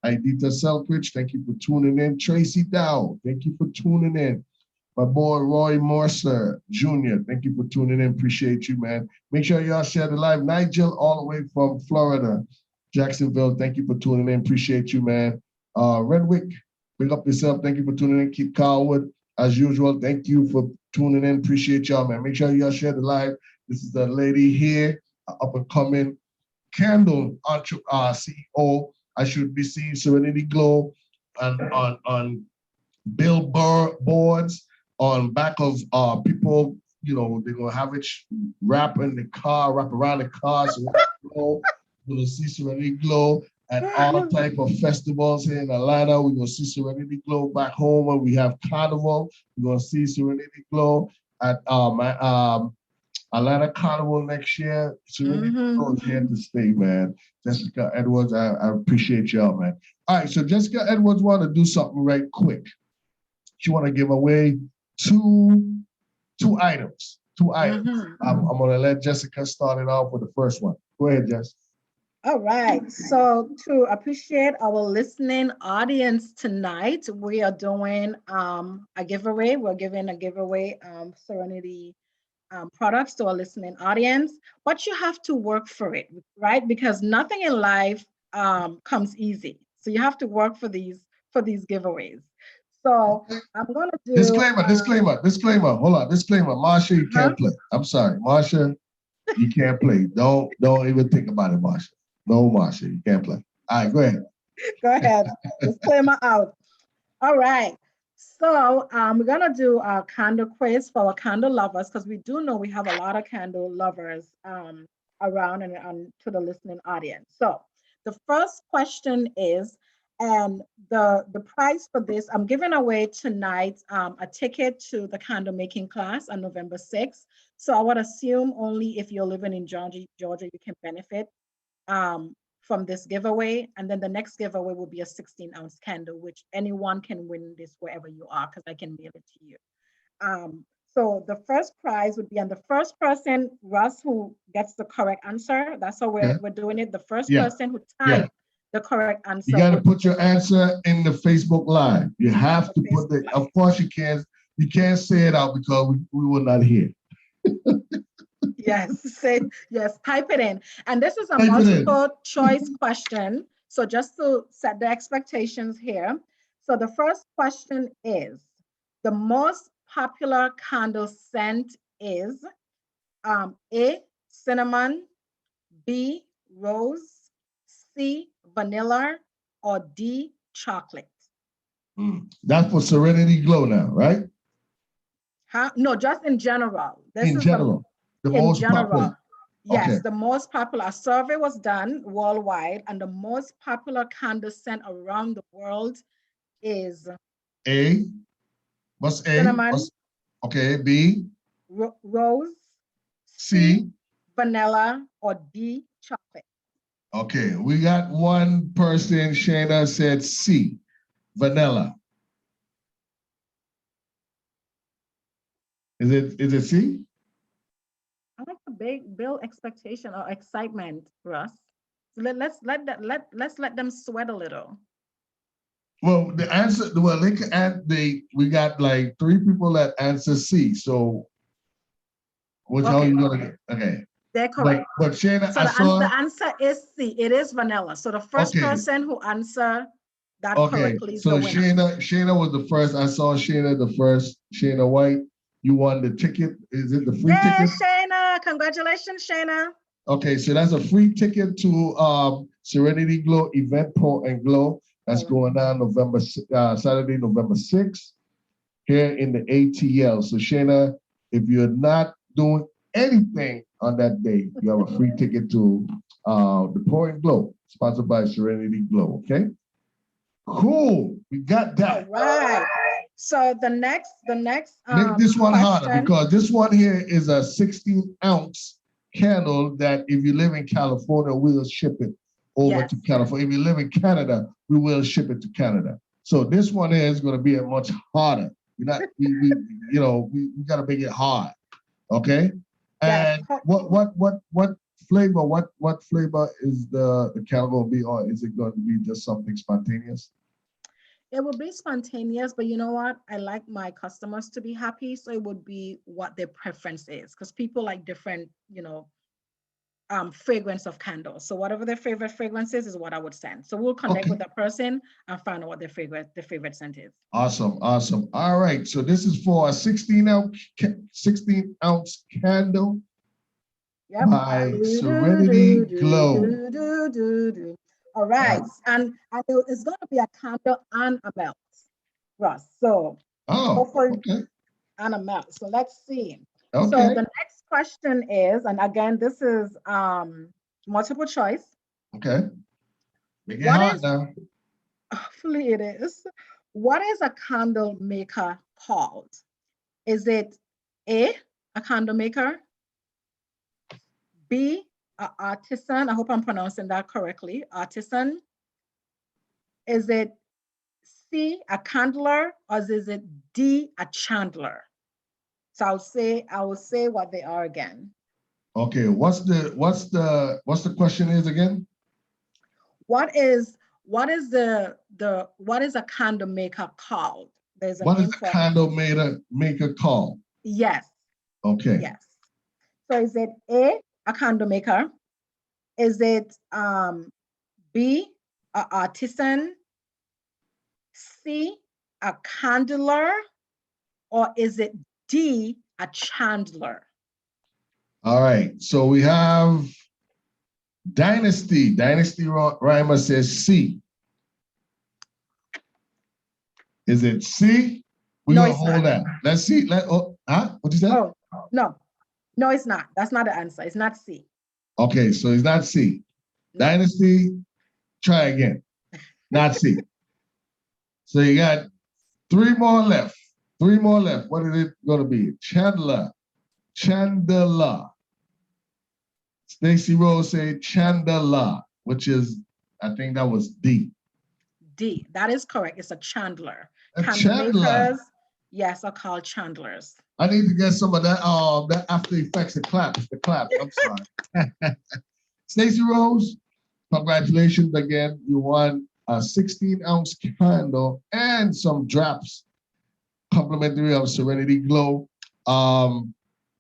Idita Selkridge. Thank you for tuning in. Tracy Dow. Thank you for tuning in. My boy, Roy Morser Jr., thank you for tuning in. Appreciate you, man. Make sure y'all share the live. Nigel, all the way from Florida, Jacksonville, thank you for tuning in. Appreciate you, man. Redwick, big up yourself. Thank you for tuning in. Keep Carwood, as usual. Thank you for tuning in. Appreciate y'all, man. Make sure y'all share the live. This is the lady here, up and coming candle CEO. I should be seeing Serenity Glow on billboards, on back of people, you know, they're gonna have it wrap in the car, wrap around the car, so glow. We're gonna see Serenity Glow at all type of festivals here in Atlanta. We're gonna see Serenity Glow back home when we have Carnival. We're gonna see Serenity Glow at Atlanta Carnival next year. Serenity Glow is here to stay, man. Jessica Edwards, I appreciate y'all, man. All right, so Jessica Edwards want to do something right quick. She want to give away two items. I'm gonna let Jessica start it off with the first one. Go ahead, Jess. All right. So to appreciate our listening audience tonight, we are doing a giveaway. We're giving a giveaway Serenity products to our listening audience, but you have to work for it, right? Because nothing in life comes easy. So you have to work for these giveaways. So I'm gonna do disclaimer. Hold on, disclaimer. Marsha, you can't play. I'm sorry, Marsha, you can't play. Don't even think about it, Marsha. No, Marsha, you can't play. All right, go ahead. Go ahead. Disclaimer out. All right. So we're gonna do a candle quiz for our candle lovers because we do know we have a lot of candle lovers around and to the listening audience. So the first question is, and the price for this, I'm giving away tonight a ticket to the candle making class on November 6th. So I would assume only if you're living in Georgia, you can benefit from this giveaway. And then the next giveaway will be a 16-ounce candle, which anyone can win this wherever you are because I can mail it to you. So the first prize would be on the first person, Russ, who gets the correct answer. That's how we're doing it. The first person who typed the correct answer. You got to put your answer in the Facebook Live. You have to put it. Of course, you can't say it out because we will not hear. Yes, type it in. And this is a multiple choice question. So just to set the expectations here. So the first question is, the most popular candle scent is A, cinnamon, B, rose, C, vanilla, or D, chocolate. That's for Serenity Glow now, right? No, just in general. In general. The most popular. Yes, okay. The most popular. A survey was done worldwide, and the most popular candle scent around the world is A. What's A? Cinnamon. Okay, B. Rose. C. Vanilla, or D. Chocolate. Okay, we got one person. Shayna said C. Vanilla. Is it C? I like the big build expectation or excitement, Russ. Let's let them sweat a little. Well, the answer. Well, they can add we got like 3 people that answer C. So, which how you gonna get? Okay. They're correct. But Shayna, so the answer is C. It is vanilla. So the first person who answered that correctly is the winner. Shayna was the first. I saw Shayna the first. Shayna White. You won the ticket. Is it the free ticket? Shayna. Congratulations, Shayna. Okay, so that's a free ticket to Serenity Glow Event Pro and Glow. That's going on Saturday, November 6th here in the ATL. So Shayna, if you're not doing anything on that day, you have a free ticket to the Pro and Glow, sponsored by Serenity Glow, okay? Cool, we got that. All right. So the next make this one harder because this one here is a 16-ounce candle that if you live in California, we'll ship it over to California. If you live in Canada, we will ship it to Canada. So this one is going to be a much harder. We got to make it hard, okay? And what flavor? What flavor is the candle going to be, or is it going to be just something spontaneous? It would be spontaneous, but you know what? I like my customers to be happy, so it would be what their preference is, because people like different, fragrance of candles. So whatever their favorite fragrance is what I would send. So we'll connect with that person and find out what their favorite scent is. Awesome. All right. So this is for a 16-ounce candle by Serenity Glow. All right, and it's going to be a candle and a melt, Russ. So hopefully, and a melt. So let's see. So Okay. the next question is, and again, this is multiple choice. Okay. Make it What hard is, now. hopefully it is, what is a candle maker called? Is it a candle maker, B, a artisan? I hope I'm pronouncing that correctly. Artisan. Is it C, a candler, or is it D, a chandler? So I will say what they are again. Okay. What's the question is again? What is a candle maker called? There's a What is name the for it. candle maker called? Yes, Okay. yes. So is it a candle maker? Is it B, a artisan, C, a candler, or is it D, a chandler? All right. So we have Dynasty. Dynasty Rhymer says C. Is it C? We're No, gonna it's hold not. that. Let's see. What you said? Oh, no. No, it's not. That's not the answer. It's not C. Okay, so it's not C. No. Dynasty, try again. Not C. So you got three more left. Three more left. What is it gonna be? Chandler. Chandler. Stacy Rose said Chandler, which is, I think that was D. D. That is correct. It's a chandler. A Candle Chandler. makers, yes, are called chandlers. I need to get some of that After Effects, the claps. I'm sorry. Stacy Rose, congratulations again. You won a 16-ounce candle and some drops complimentary of Serenity Glow.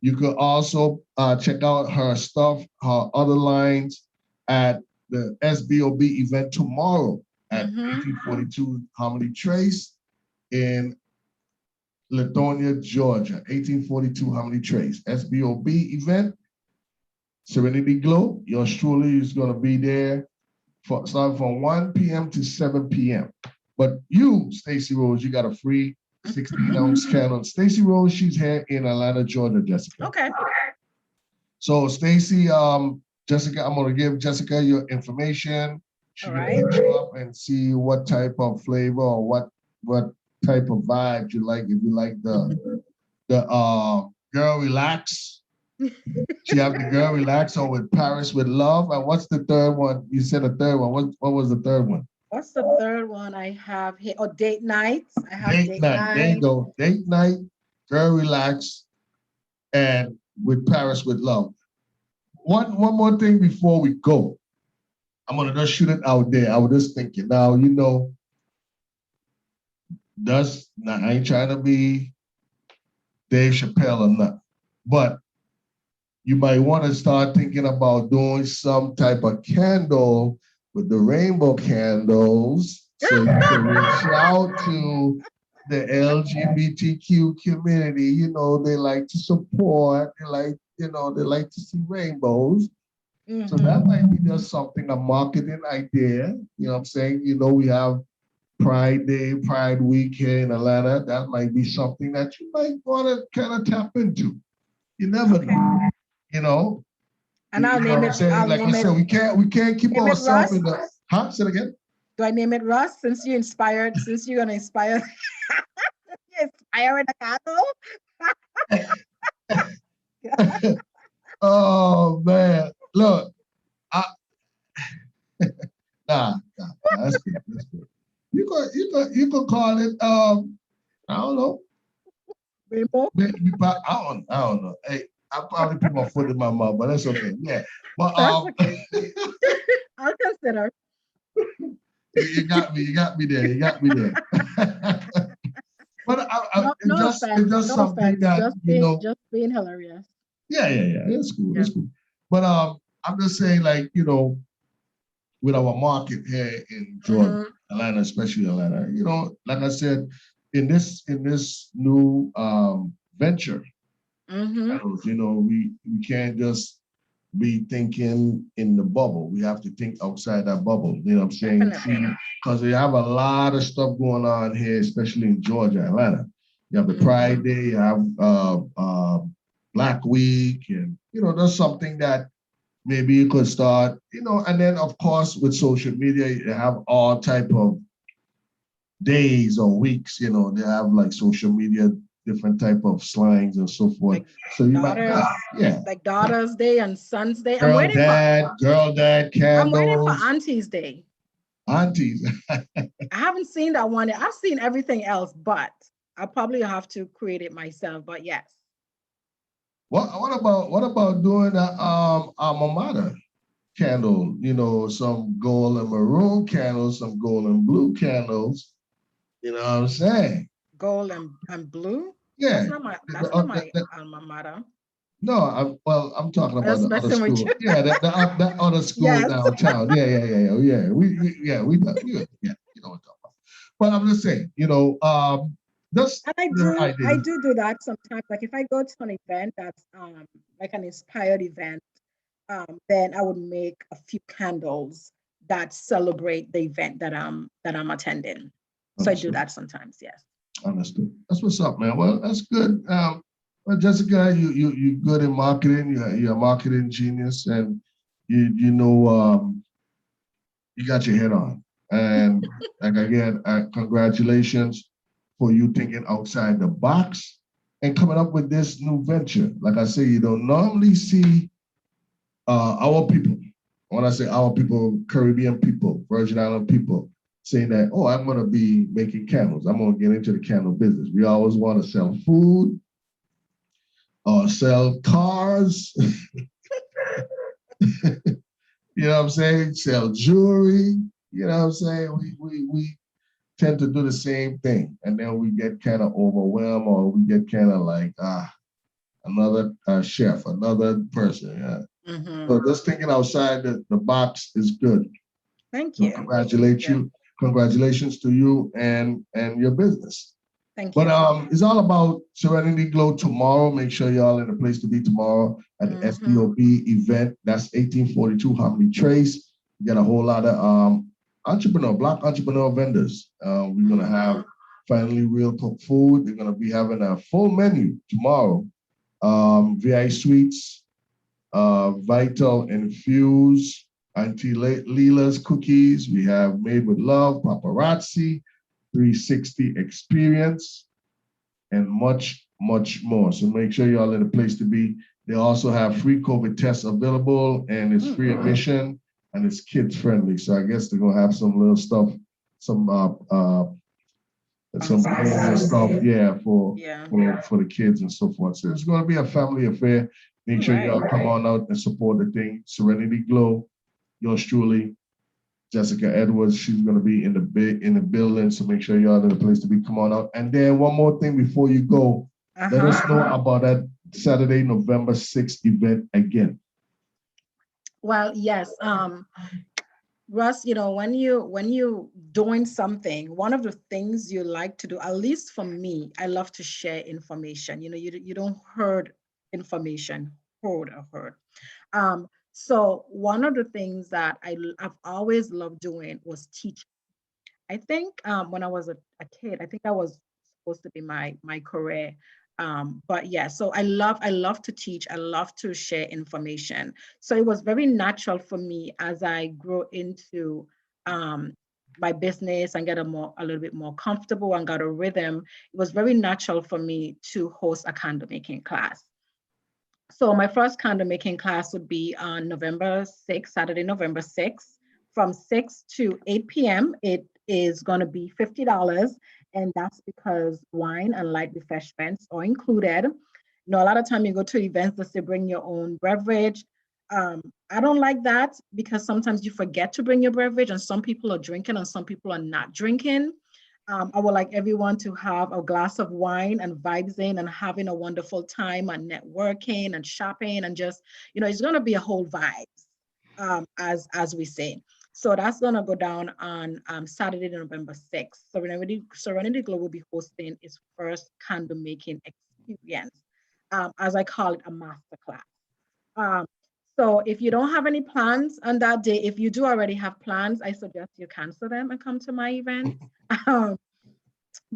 You could also check out her stuff, her other lines at the SBOB event tomorrow at 1842 Harmony Trace in Lithonia, Georgia. 1842 Harmony Trace. SBOB event, Serenity Glow. Yours truly is going to be there starting from 1 p.m. to 7 p.m. But you, Stacy Rose, you got a free 16-ounce candle. Stacy Rose, she's here in Atlanta, Georgia, Jessica. Okay. So Stacy, Jessica, I'm gonna give Jessica your information. She can hit you up and see what type of flavor or what type of vibe you like. If you like the girl relax, she have the girl relax or with Paris with love. And what's the third one? You said the third one. What was the third one? What's the third one I have here? Oh, date nights. I have Date night. There you go. Date night, girl relax, and with Paris with love. One more thing before we go. I'm gonna just shoot it out there. I was just thinking now, I ain't trying to be Dave Chappelle or nothing, but you might want to start thinking about doing some type of candle with the rainbow candles so you can reach out to the LGBTQ community. They like to support, they like to see rainbows. So that might be just something, a marketing idea. You know what I'm saying? We have Pride Day, Pride Week here in Atlanta. That might be something that you might want to kind of tap into. You never know. And I'll name it. Like I said, we can't keep ourselves in the. Huh? Say it again. Do I name it Russ? Since you're gonna inspire, inspire the candle. Oh man, look, nah, that's good. That's good. You could call it. I don't know. Rainbow. I don't know. Hey, I'll probably put my foot in my mouth, but that's okay. Yeah, but Okay. I'll consider. You got me there. But it's just something that just being hilarious. Yeah. It's cool. It's cool. But I'm just saying, like, with our market here in Georgia, Atlanta, especially Atlanta, like I said, in this new venture, we can't just be thinking in the bubble. We have to think outside that bubble. You know what I'm saying? Because we have a lot of stuff going on here, especially in Georgia, Atlanta. You have the Pride Day, you have Black Week, and that's something that maybe you could start, and then of course with social media, you have all type of days or weeks, they have like social media, different type of slangs and so forth. Like So you might, daughters, yeah. like Daughter's Day and Son's Day. Girl dad I'm waiting for candles, Auntie's Day. aunties. I haven't seen that one yet. I've seen everything else, but I'll probably have to create it myself. But yes. What about doing a alma mater candle? Some gold and maroon candles, some gold and blue candles. You know what I'm saying? Gold and blue. Yeah. That's not my alma mater. No, I'm talking I'm about just the other messing with school. you. Yeah, that other school Yes. downtown. Yeah. We yeah, you know what I'm talking about. But I'm just saying, that's And I the do, idea. I do do that sometimes. Like if I go to an event that's like an inspired event, then I would make a few candles that celebrate the event that I'm attending. So I do Understood. that sometimes. Yes. Understood. That's what's up, man. Well, that's good. Well, Jessica, you good in marketing. You're a marketing genius, and you got your head on. And like again, congratulations for you thinking outside the box and coming up with this new venture. Like I say, you don't normally see our people. When I say our people, Caribbean people, Virgin Island people, saying that, oh, I'm going to be making candles. I'm going to get into the candle business. We always want to sell food or sell cars. You know what I'm saying? Sell jewelry. You know what I'm saying? We tend to do the same thing. And then we get kind of overwhelmed, or we get kind of like, another chef, another person. Yeah. So just thinking outside the box is good. Thank So you. congratulations to you and your business. Thank But you. it's all about Serenity Glow tomorrow. Make sure y'all in the place to be tomorrow at the SBOB event. That's 1842 Harmony Trace. We got a whole lot of Black entrepreneur vendors. We're gonna have finally real cooked food. They're gonna be having a full menu tomorrow. VI Sweets, Vital Infuse, Auntie Leela's cookies. We have Made with Love, Paparazzi, 360 Experience, and much, much more. So make sure y'all in a place to be. They also have free COVID tests available, and it's free admission, and it's kids friendly. So I guess they're gonna have some little stuff, some games stuff, for the kids and so forth. So it's gonna be a family affair. Make sure y'all come on out and support the thing. Serenity Glow, yours truly, Jessica Edwards. She's gonna be in the building. So make sure y'all in the place to be. Come on out. And then one more thing before you go, let us know about that Saturday, November 6th event again. Well, yes. Russ, when you doing something, one of the things you like to do, at least for me, I love to share information. You don't herd information, herd. So one of the things that I've always loved doing was teaching. I think when I was a kid, I think that was supposed to be my career. But yeah, so I love to teach. I love to share information. So it was very natural for me as I grow into my business and get a little bit more comfortable and got a rhythm. It was very natural for me to host a candle making class. So my first candle making class would be on November 6th, Saturday, November 6th, from 6 to 8 p.m. It is going to be $50. And that's because wine and light refreshments are included. A lot of time you go to events that say bring your own beverage. I don't like that because sometimes you forget to bring your beverage and some people are drinking and some people are not drinking. I would like everyone to have a glass of wine and vibes in and having a wonderful time and networking and shopping and just, it's going to be a whole vibe, as we say. So that's going to go down on Saturday, November 6th. Serenity Glow will be hosting its first candle making experience, as I call it, a masterclass. So if you don't have any plans on that day, if you do already have plans, I suggest you cancel them and come to my event.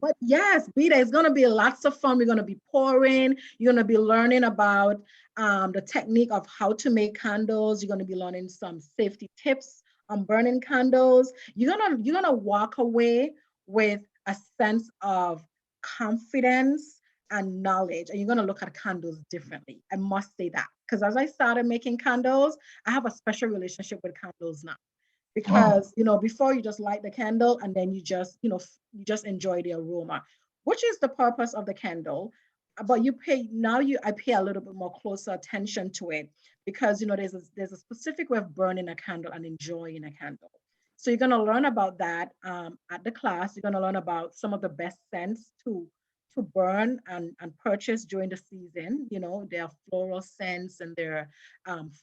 But yes, be there. It's going to be lots of fun. We're going to be pouring. You're going to be learning about the technique of how to make candles. You're going to be learning some safety tips on burning candles. You're gonna walk away with a sense of confidence and knowledge, and you're going to look at candles differently. I must say that, because as I started making candles, I have a special relationship with candles now. Wow. Because before, you just light the candle and then you just you just enjoy the aroma, which is the purpose of the candle. But you pay now you I pay a little bit more closer attention to it, because there's a specific way of burning a candle and enjoying a candle. So you're going to learn about that at the class. You're going to learn about some of the best scents to burn and purchase during the season. Their floral scents and their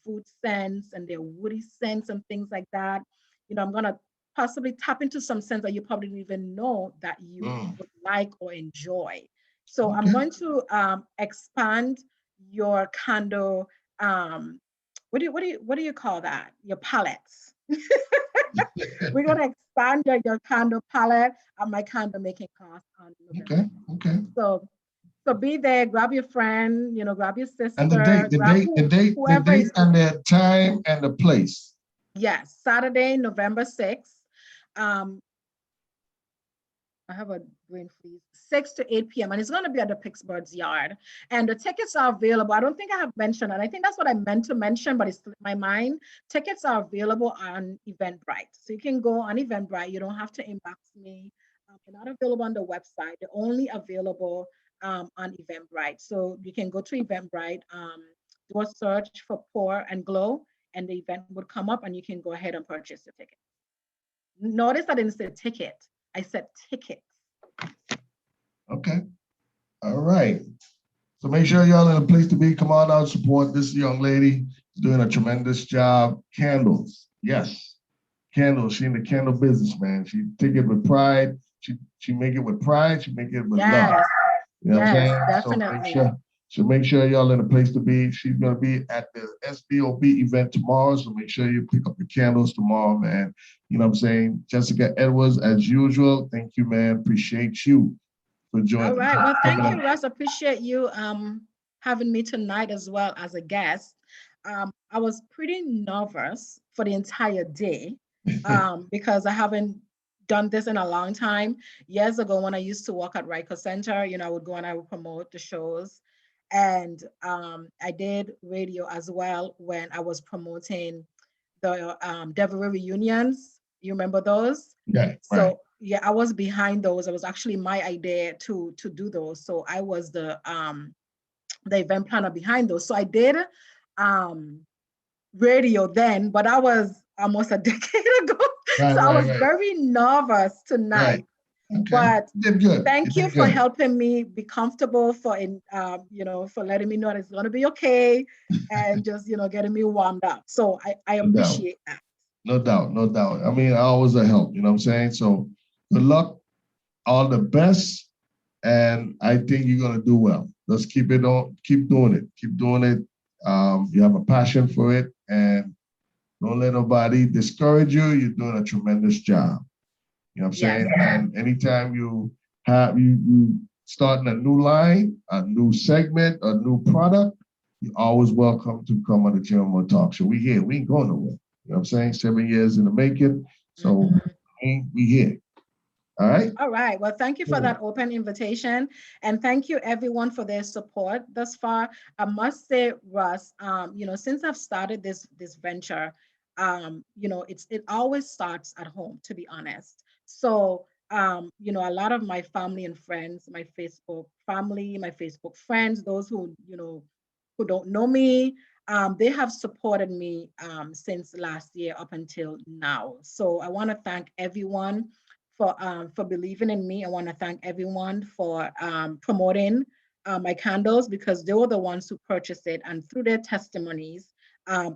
food scents and their woody scents and things like that. I'm going to possibly tap into some scents that you probably didn't even know that you Mm. would like or enjoy. So I'm Okay. going to expand your candle. What do you call that? Your palettes. We're going to expand your candle palette at my candle making class on November. Okay. Okay. So be there, grab your friend, grab your And the sister, date, the grab date, the date, the whoever date, is. and the time and the place. Yes, Saturday, November 6th. Um, I have a brain freeze. 6 to 8 p.m. And it's going to be at the Pittsburgh's Yard. And the tickets are available. I don't think I have mentioned, and I think that's what I meant to mention, but it's slipped my mind. Tickets are available on Eventbrite. So you can go on Eventbrite. You don't have to inbox me. They're not available on the website. They're only available on Eventbrite. So you can go to Eventbrite, do a search for Pour and Glow, and the event would come up, and you can go ahead and purchase the ticket. Notice I didn't say ticket. I said tickets. Okay. All right. So make sure y'all in a place to be. Come on out, support this young lady. She's doing a tremendous job. Candles. Yes. Candles. She in the candle business, man. She take it with pride. She make it with pride. She make it with love. Yes, You know what I'm yes, saying? definitely. So make sure y'all in a place to be. She's gonna be at the SBOB event tomorrow. So make sure you pick up the candles tomorrow, man. You know what I'm saying? Jessica Edwards, as usual. Thank you, man. Appreciate you for All joining. right. Well, thank Coming you, up. Russ. Appreciate you having me tonight as well as a guest. I was pretty nervous for the entire day because I haven't done this in a long time. Years ago, when I used to work at Riker Center, I would go and I would promote the shows. And I did radio as well when I was promoting the Devilry reunions. You remember those? Yeah, right. So yeah, I was behind those. It was actually my idea to do those. So I was the event planner behind those. So I did um radio then, but that was almost a decade ago. Right, So I right, was right, very nervous right. tonight. Okay. But You did good. You thank you did for good. helping me be comfortable for letting me know that it's gonna be okay and just getting me warmed up. So I No doubt. appreciate that. No doubt. No doubt. I mean, I always a help, you know what I'm saying? So good luck, all the best. And I think you're gonna do well. Let's keep it on, keep doing it. Keep doing it. You have a passion for it, and don't let nobody discourage you. You're doing a tremendous job. You know what I'm Yes. saying? And anytime you starting a new line, a new segment, a new product, you're always welcome to come on the JMO Talk Show. We here. We ain't going nowhere. You know what I'm saying? 7 years in the making. So we here. All right. All right. Well, thank you for that open invitation. And thank you everyone for their support thus far. I must say, Russ, since I've started this venture, it always starts at home, to be honest. So a lot of my family and friends, my Facebook family, my Facebook friends, those who don't know me, they have supported me since last year up until now. So I want to thank everyone for believing in me. I want to thank everyone for promoting my candles, because they were the ones who purchased it, and through their testimonies,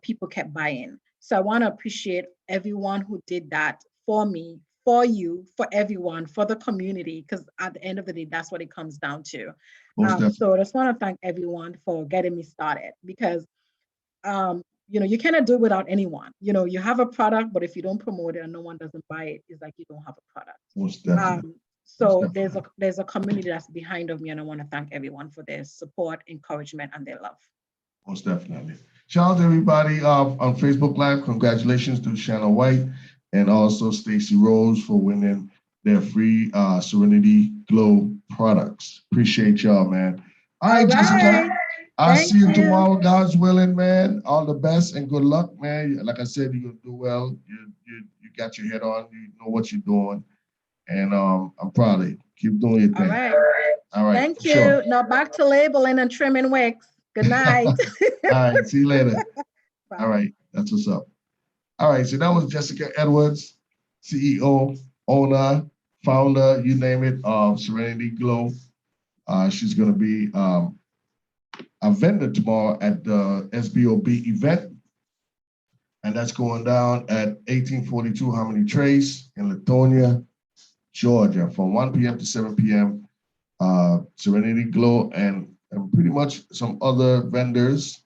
people kept buying. So I want to appreciate everyone who did that for me, for you, for everyone, for the community, because at the end of the day, that's what it comes down to. So I just want to thank everyone for getting me started, because you cannot do it without anyone. You have a product, but if you don't promote it and no one doesn't buy it, it's like you don't have a product. Most definitely. So there's a community that's behind of me, and I want to thank everyone for their support, encouragement, and their love. Most definitely. Shout out to everybody on Facebook Live. Congratulations to Shannon White and also Stacy Rose for winning their free Serenity Glow products. Appreciate y'all, man. All right, Jessica. I'll see you tomorrow, God's willing, man. All the best and good luck, man. Like I said, you're gonna do well. You got your head on. You know what you're doing, and I'm proud of you. Keep doing your thing. All right. Thank you. Sure. Now back to labeling and trimming wicks. Good night. All right. See you later. Bye. All right. That's what's up. All right. So that was Jessica Edwards, CEO, owner, founder, you name it, of Serenity Glow. She's going to be a vendor tomorrow at the SBOB event. And that's going down at 1842 Harmony Trace in Latonia, Georgia, from 1 p.m. to 7 p.m. Serenity Glow and pretty much some other vendors,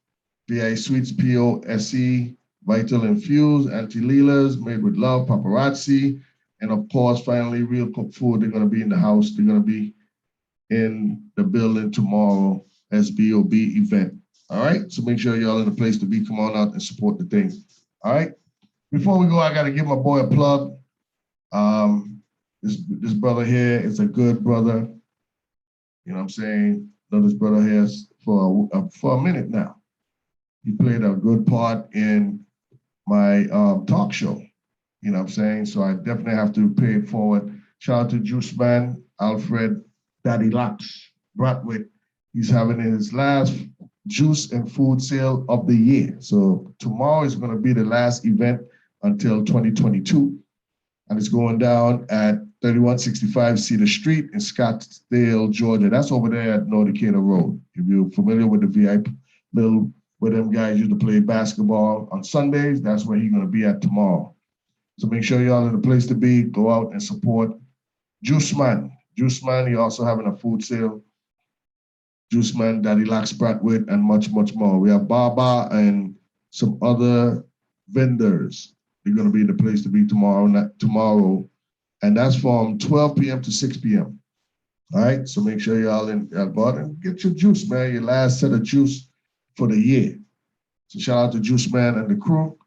VI Sweets, POSE, Vital Infused, Anti-Leelers, Made with Love, Paparazzi, and of course, finally, Real Cook Food. They're going to be in the house. They're going to be in the building tomorrow, SBOB event. All right, so make sure y'all in the place to be. Come on out and support the thing. All right. Before we go, I got to give my boy a plug. This brother here is a good brother. You know what I'm saying? Know this brother here for a minute now. He played a good part in my talk show. You know what I'm saying? So I definitely have to pay it forward. Shout out to Juice Man, Alfred, Daddy Locks, Bratwick. He's having his last juice and food sale of the year. So tomorrow is going to be the last event until 2022. And it's going down at 3165 Cedar Street in Scottsdale, Georgia. That's over there at North Decatur Road. If you're familiar with the VIP, where them guys used to play basketball on Sundays, that's where he's going to be at tomorrow. So make sure y'all in the place to be. Go out and support Juice Man. Juice Man, he also having a food sale. Juice Man, Daddy Locks, Bratwick, and much, much more. We have Baba and some other vendors. They're going to be in the place to be tomorrow, and that's from 12 p.m. to 6 p.m. All right, so make sure y'all go out and get your juice, man, your last set of juice for the year. So shout out to Juice Man and the crew.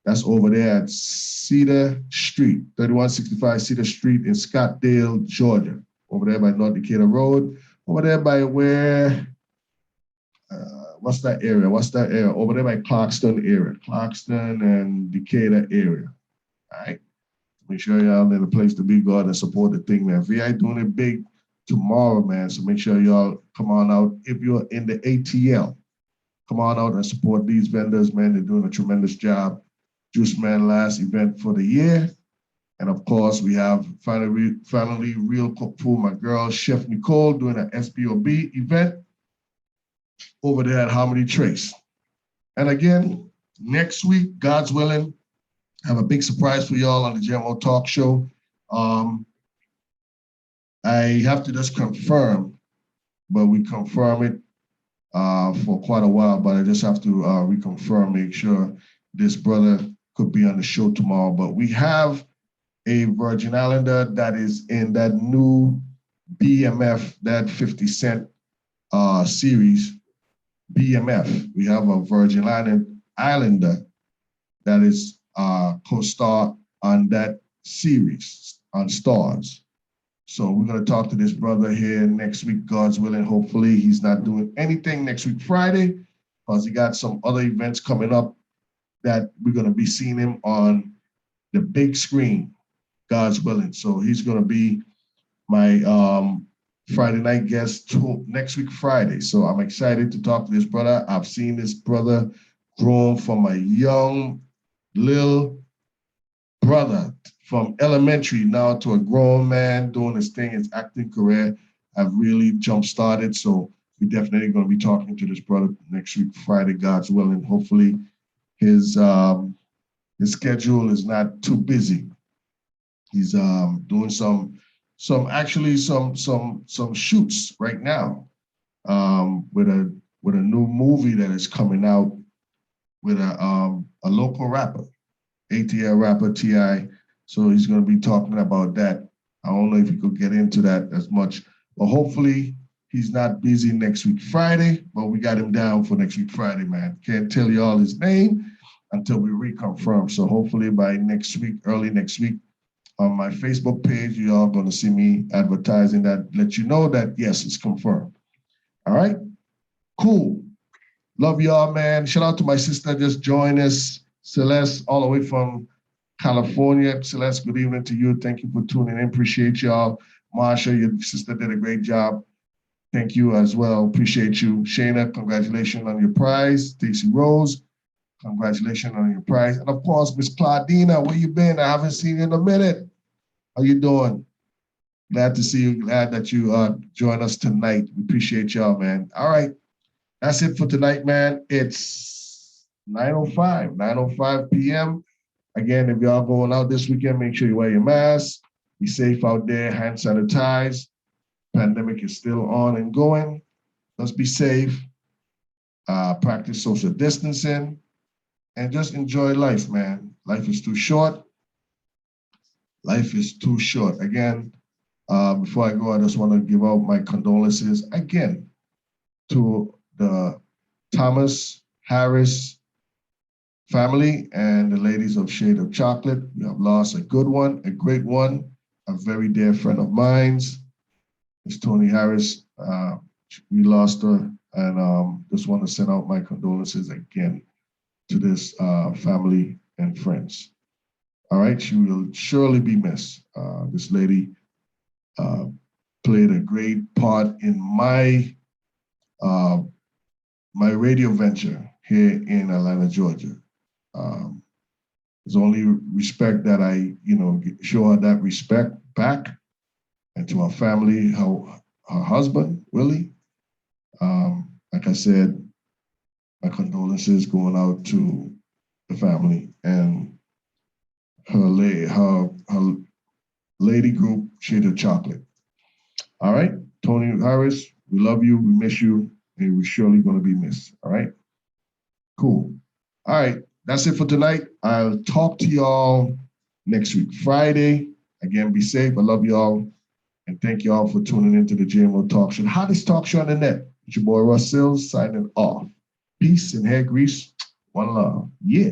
That's over there at Cedar Street, 3165 Cedar Street in Scottsdale, Georgia. Over there by North Decatur Road. Over there by where, what's that area? Over there by Clarkston area. Clarkston and Decatur area. All right. Make sure y'all in a place to be. Go out and support the thing, man. VI doing it big tomorrow, man. So make sure y'all come on out. If you're in the ATL, come on out and support these vendors, man. They're doing a tremendous job. Juice Man last event for the year. And of course, we have finally Real Cook Food, my girl, Chef Nicole, doing an SBOB event over there at Harmony Trace. And again, next week, God's willing, I have a big surprise for y'all on the JMO Talk Show. I have to just confirm, but we confirm it for quite a while, but I just have to reconfirm, make sure this brother could be on the show tomorrow. But we have a Virgin Islander that is in that new BMF, that 50 Cent series, BMF. We have a Virgin Islander that is co-star on that series on Stars. So we're going to talk to this brother here next week, God's willing. Hopefully he's not doing anything next week, Friday, because he got some other events coming up that we're going to be seeing him on the big screen, God's willing. So he's going to be my Friday night guest next week, Friday. So I'm excited to talk to this brother. I've seen this brother grow from a young little brother from elementary now to a grown man doing his thing, his acting career. I've really jump-started. So we're definitely going to be talking to this brother next week, Friday, God's willing. Hopefully his schedule is not too busy. He's doing some shoots right now with a new movie that is coming out with a local rapper, ATL rapper T.I. So he's going to be talking about that I don't know if he could get into that as much, but hopefully he's not busy next week Friday, but we got him down for next week Friday, man. Can't tell you all his name until we reconfirm. So hopefully by next week, early next week, on my Facebook page, you all going to see me advertising that, let you know that, yes, it's confirmed. All right? Cool. Love y'all, man. Shout out to my sister just joined us, Celeste, all the way from California. Celeste, good evening to you. Thank you for tuning in. Appreciate y'all. Marsha, your sister did a great job. Thank you as well. Appreciate you. Shayna, congratulations on your prize. Stacy Rose, congratulations on your prize. And of course, Miss Claudina, where you been? I haven't seen you in a minute. How you doing? Glad to see you. Glad that you joined us tonight. We appreciate y'all, man. All right. That's it for tonight, man. It's 9:05 p.m. Again, if y'all going out this weekend, make sure you wear your mask. Be safe out there. Hand sanitize. Pandemic is still on and going. Let's be safe. Practice social distancing. And just enjoy life, man. Life is too short. Life is too short. Again, before I go, I just want to give out my condolences again to the Thomas Harris family and the ladies of Shade of Chocolate. We have lost a good one, a great one, a very dear friend of mine's. Miss Tony Harris. We lost her, and just want to send out my condolences again to this family and friends. All right, she will surely be missed. This lady played a great part in my my radio venture here in Atlanta, Georgia. There's only respect that I, show her that respect back, and to her family, her husband, Willie. Like I said, my condolences going out to the family and her lady group, Shade of Chocolate. All right, Tony Harris, we love you, we miss you, and we're surely going to be missed. All right, cool. All right, that's it for tonight. I'll talk to y'all next week, Friday. Again, be safe. I love y'all. And thank y'all for tuning into the JMO Talk Show, the hottest talk show on the net. It's your boy Russ Sills signing off. Peace and hair grease. One love. Yeah.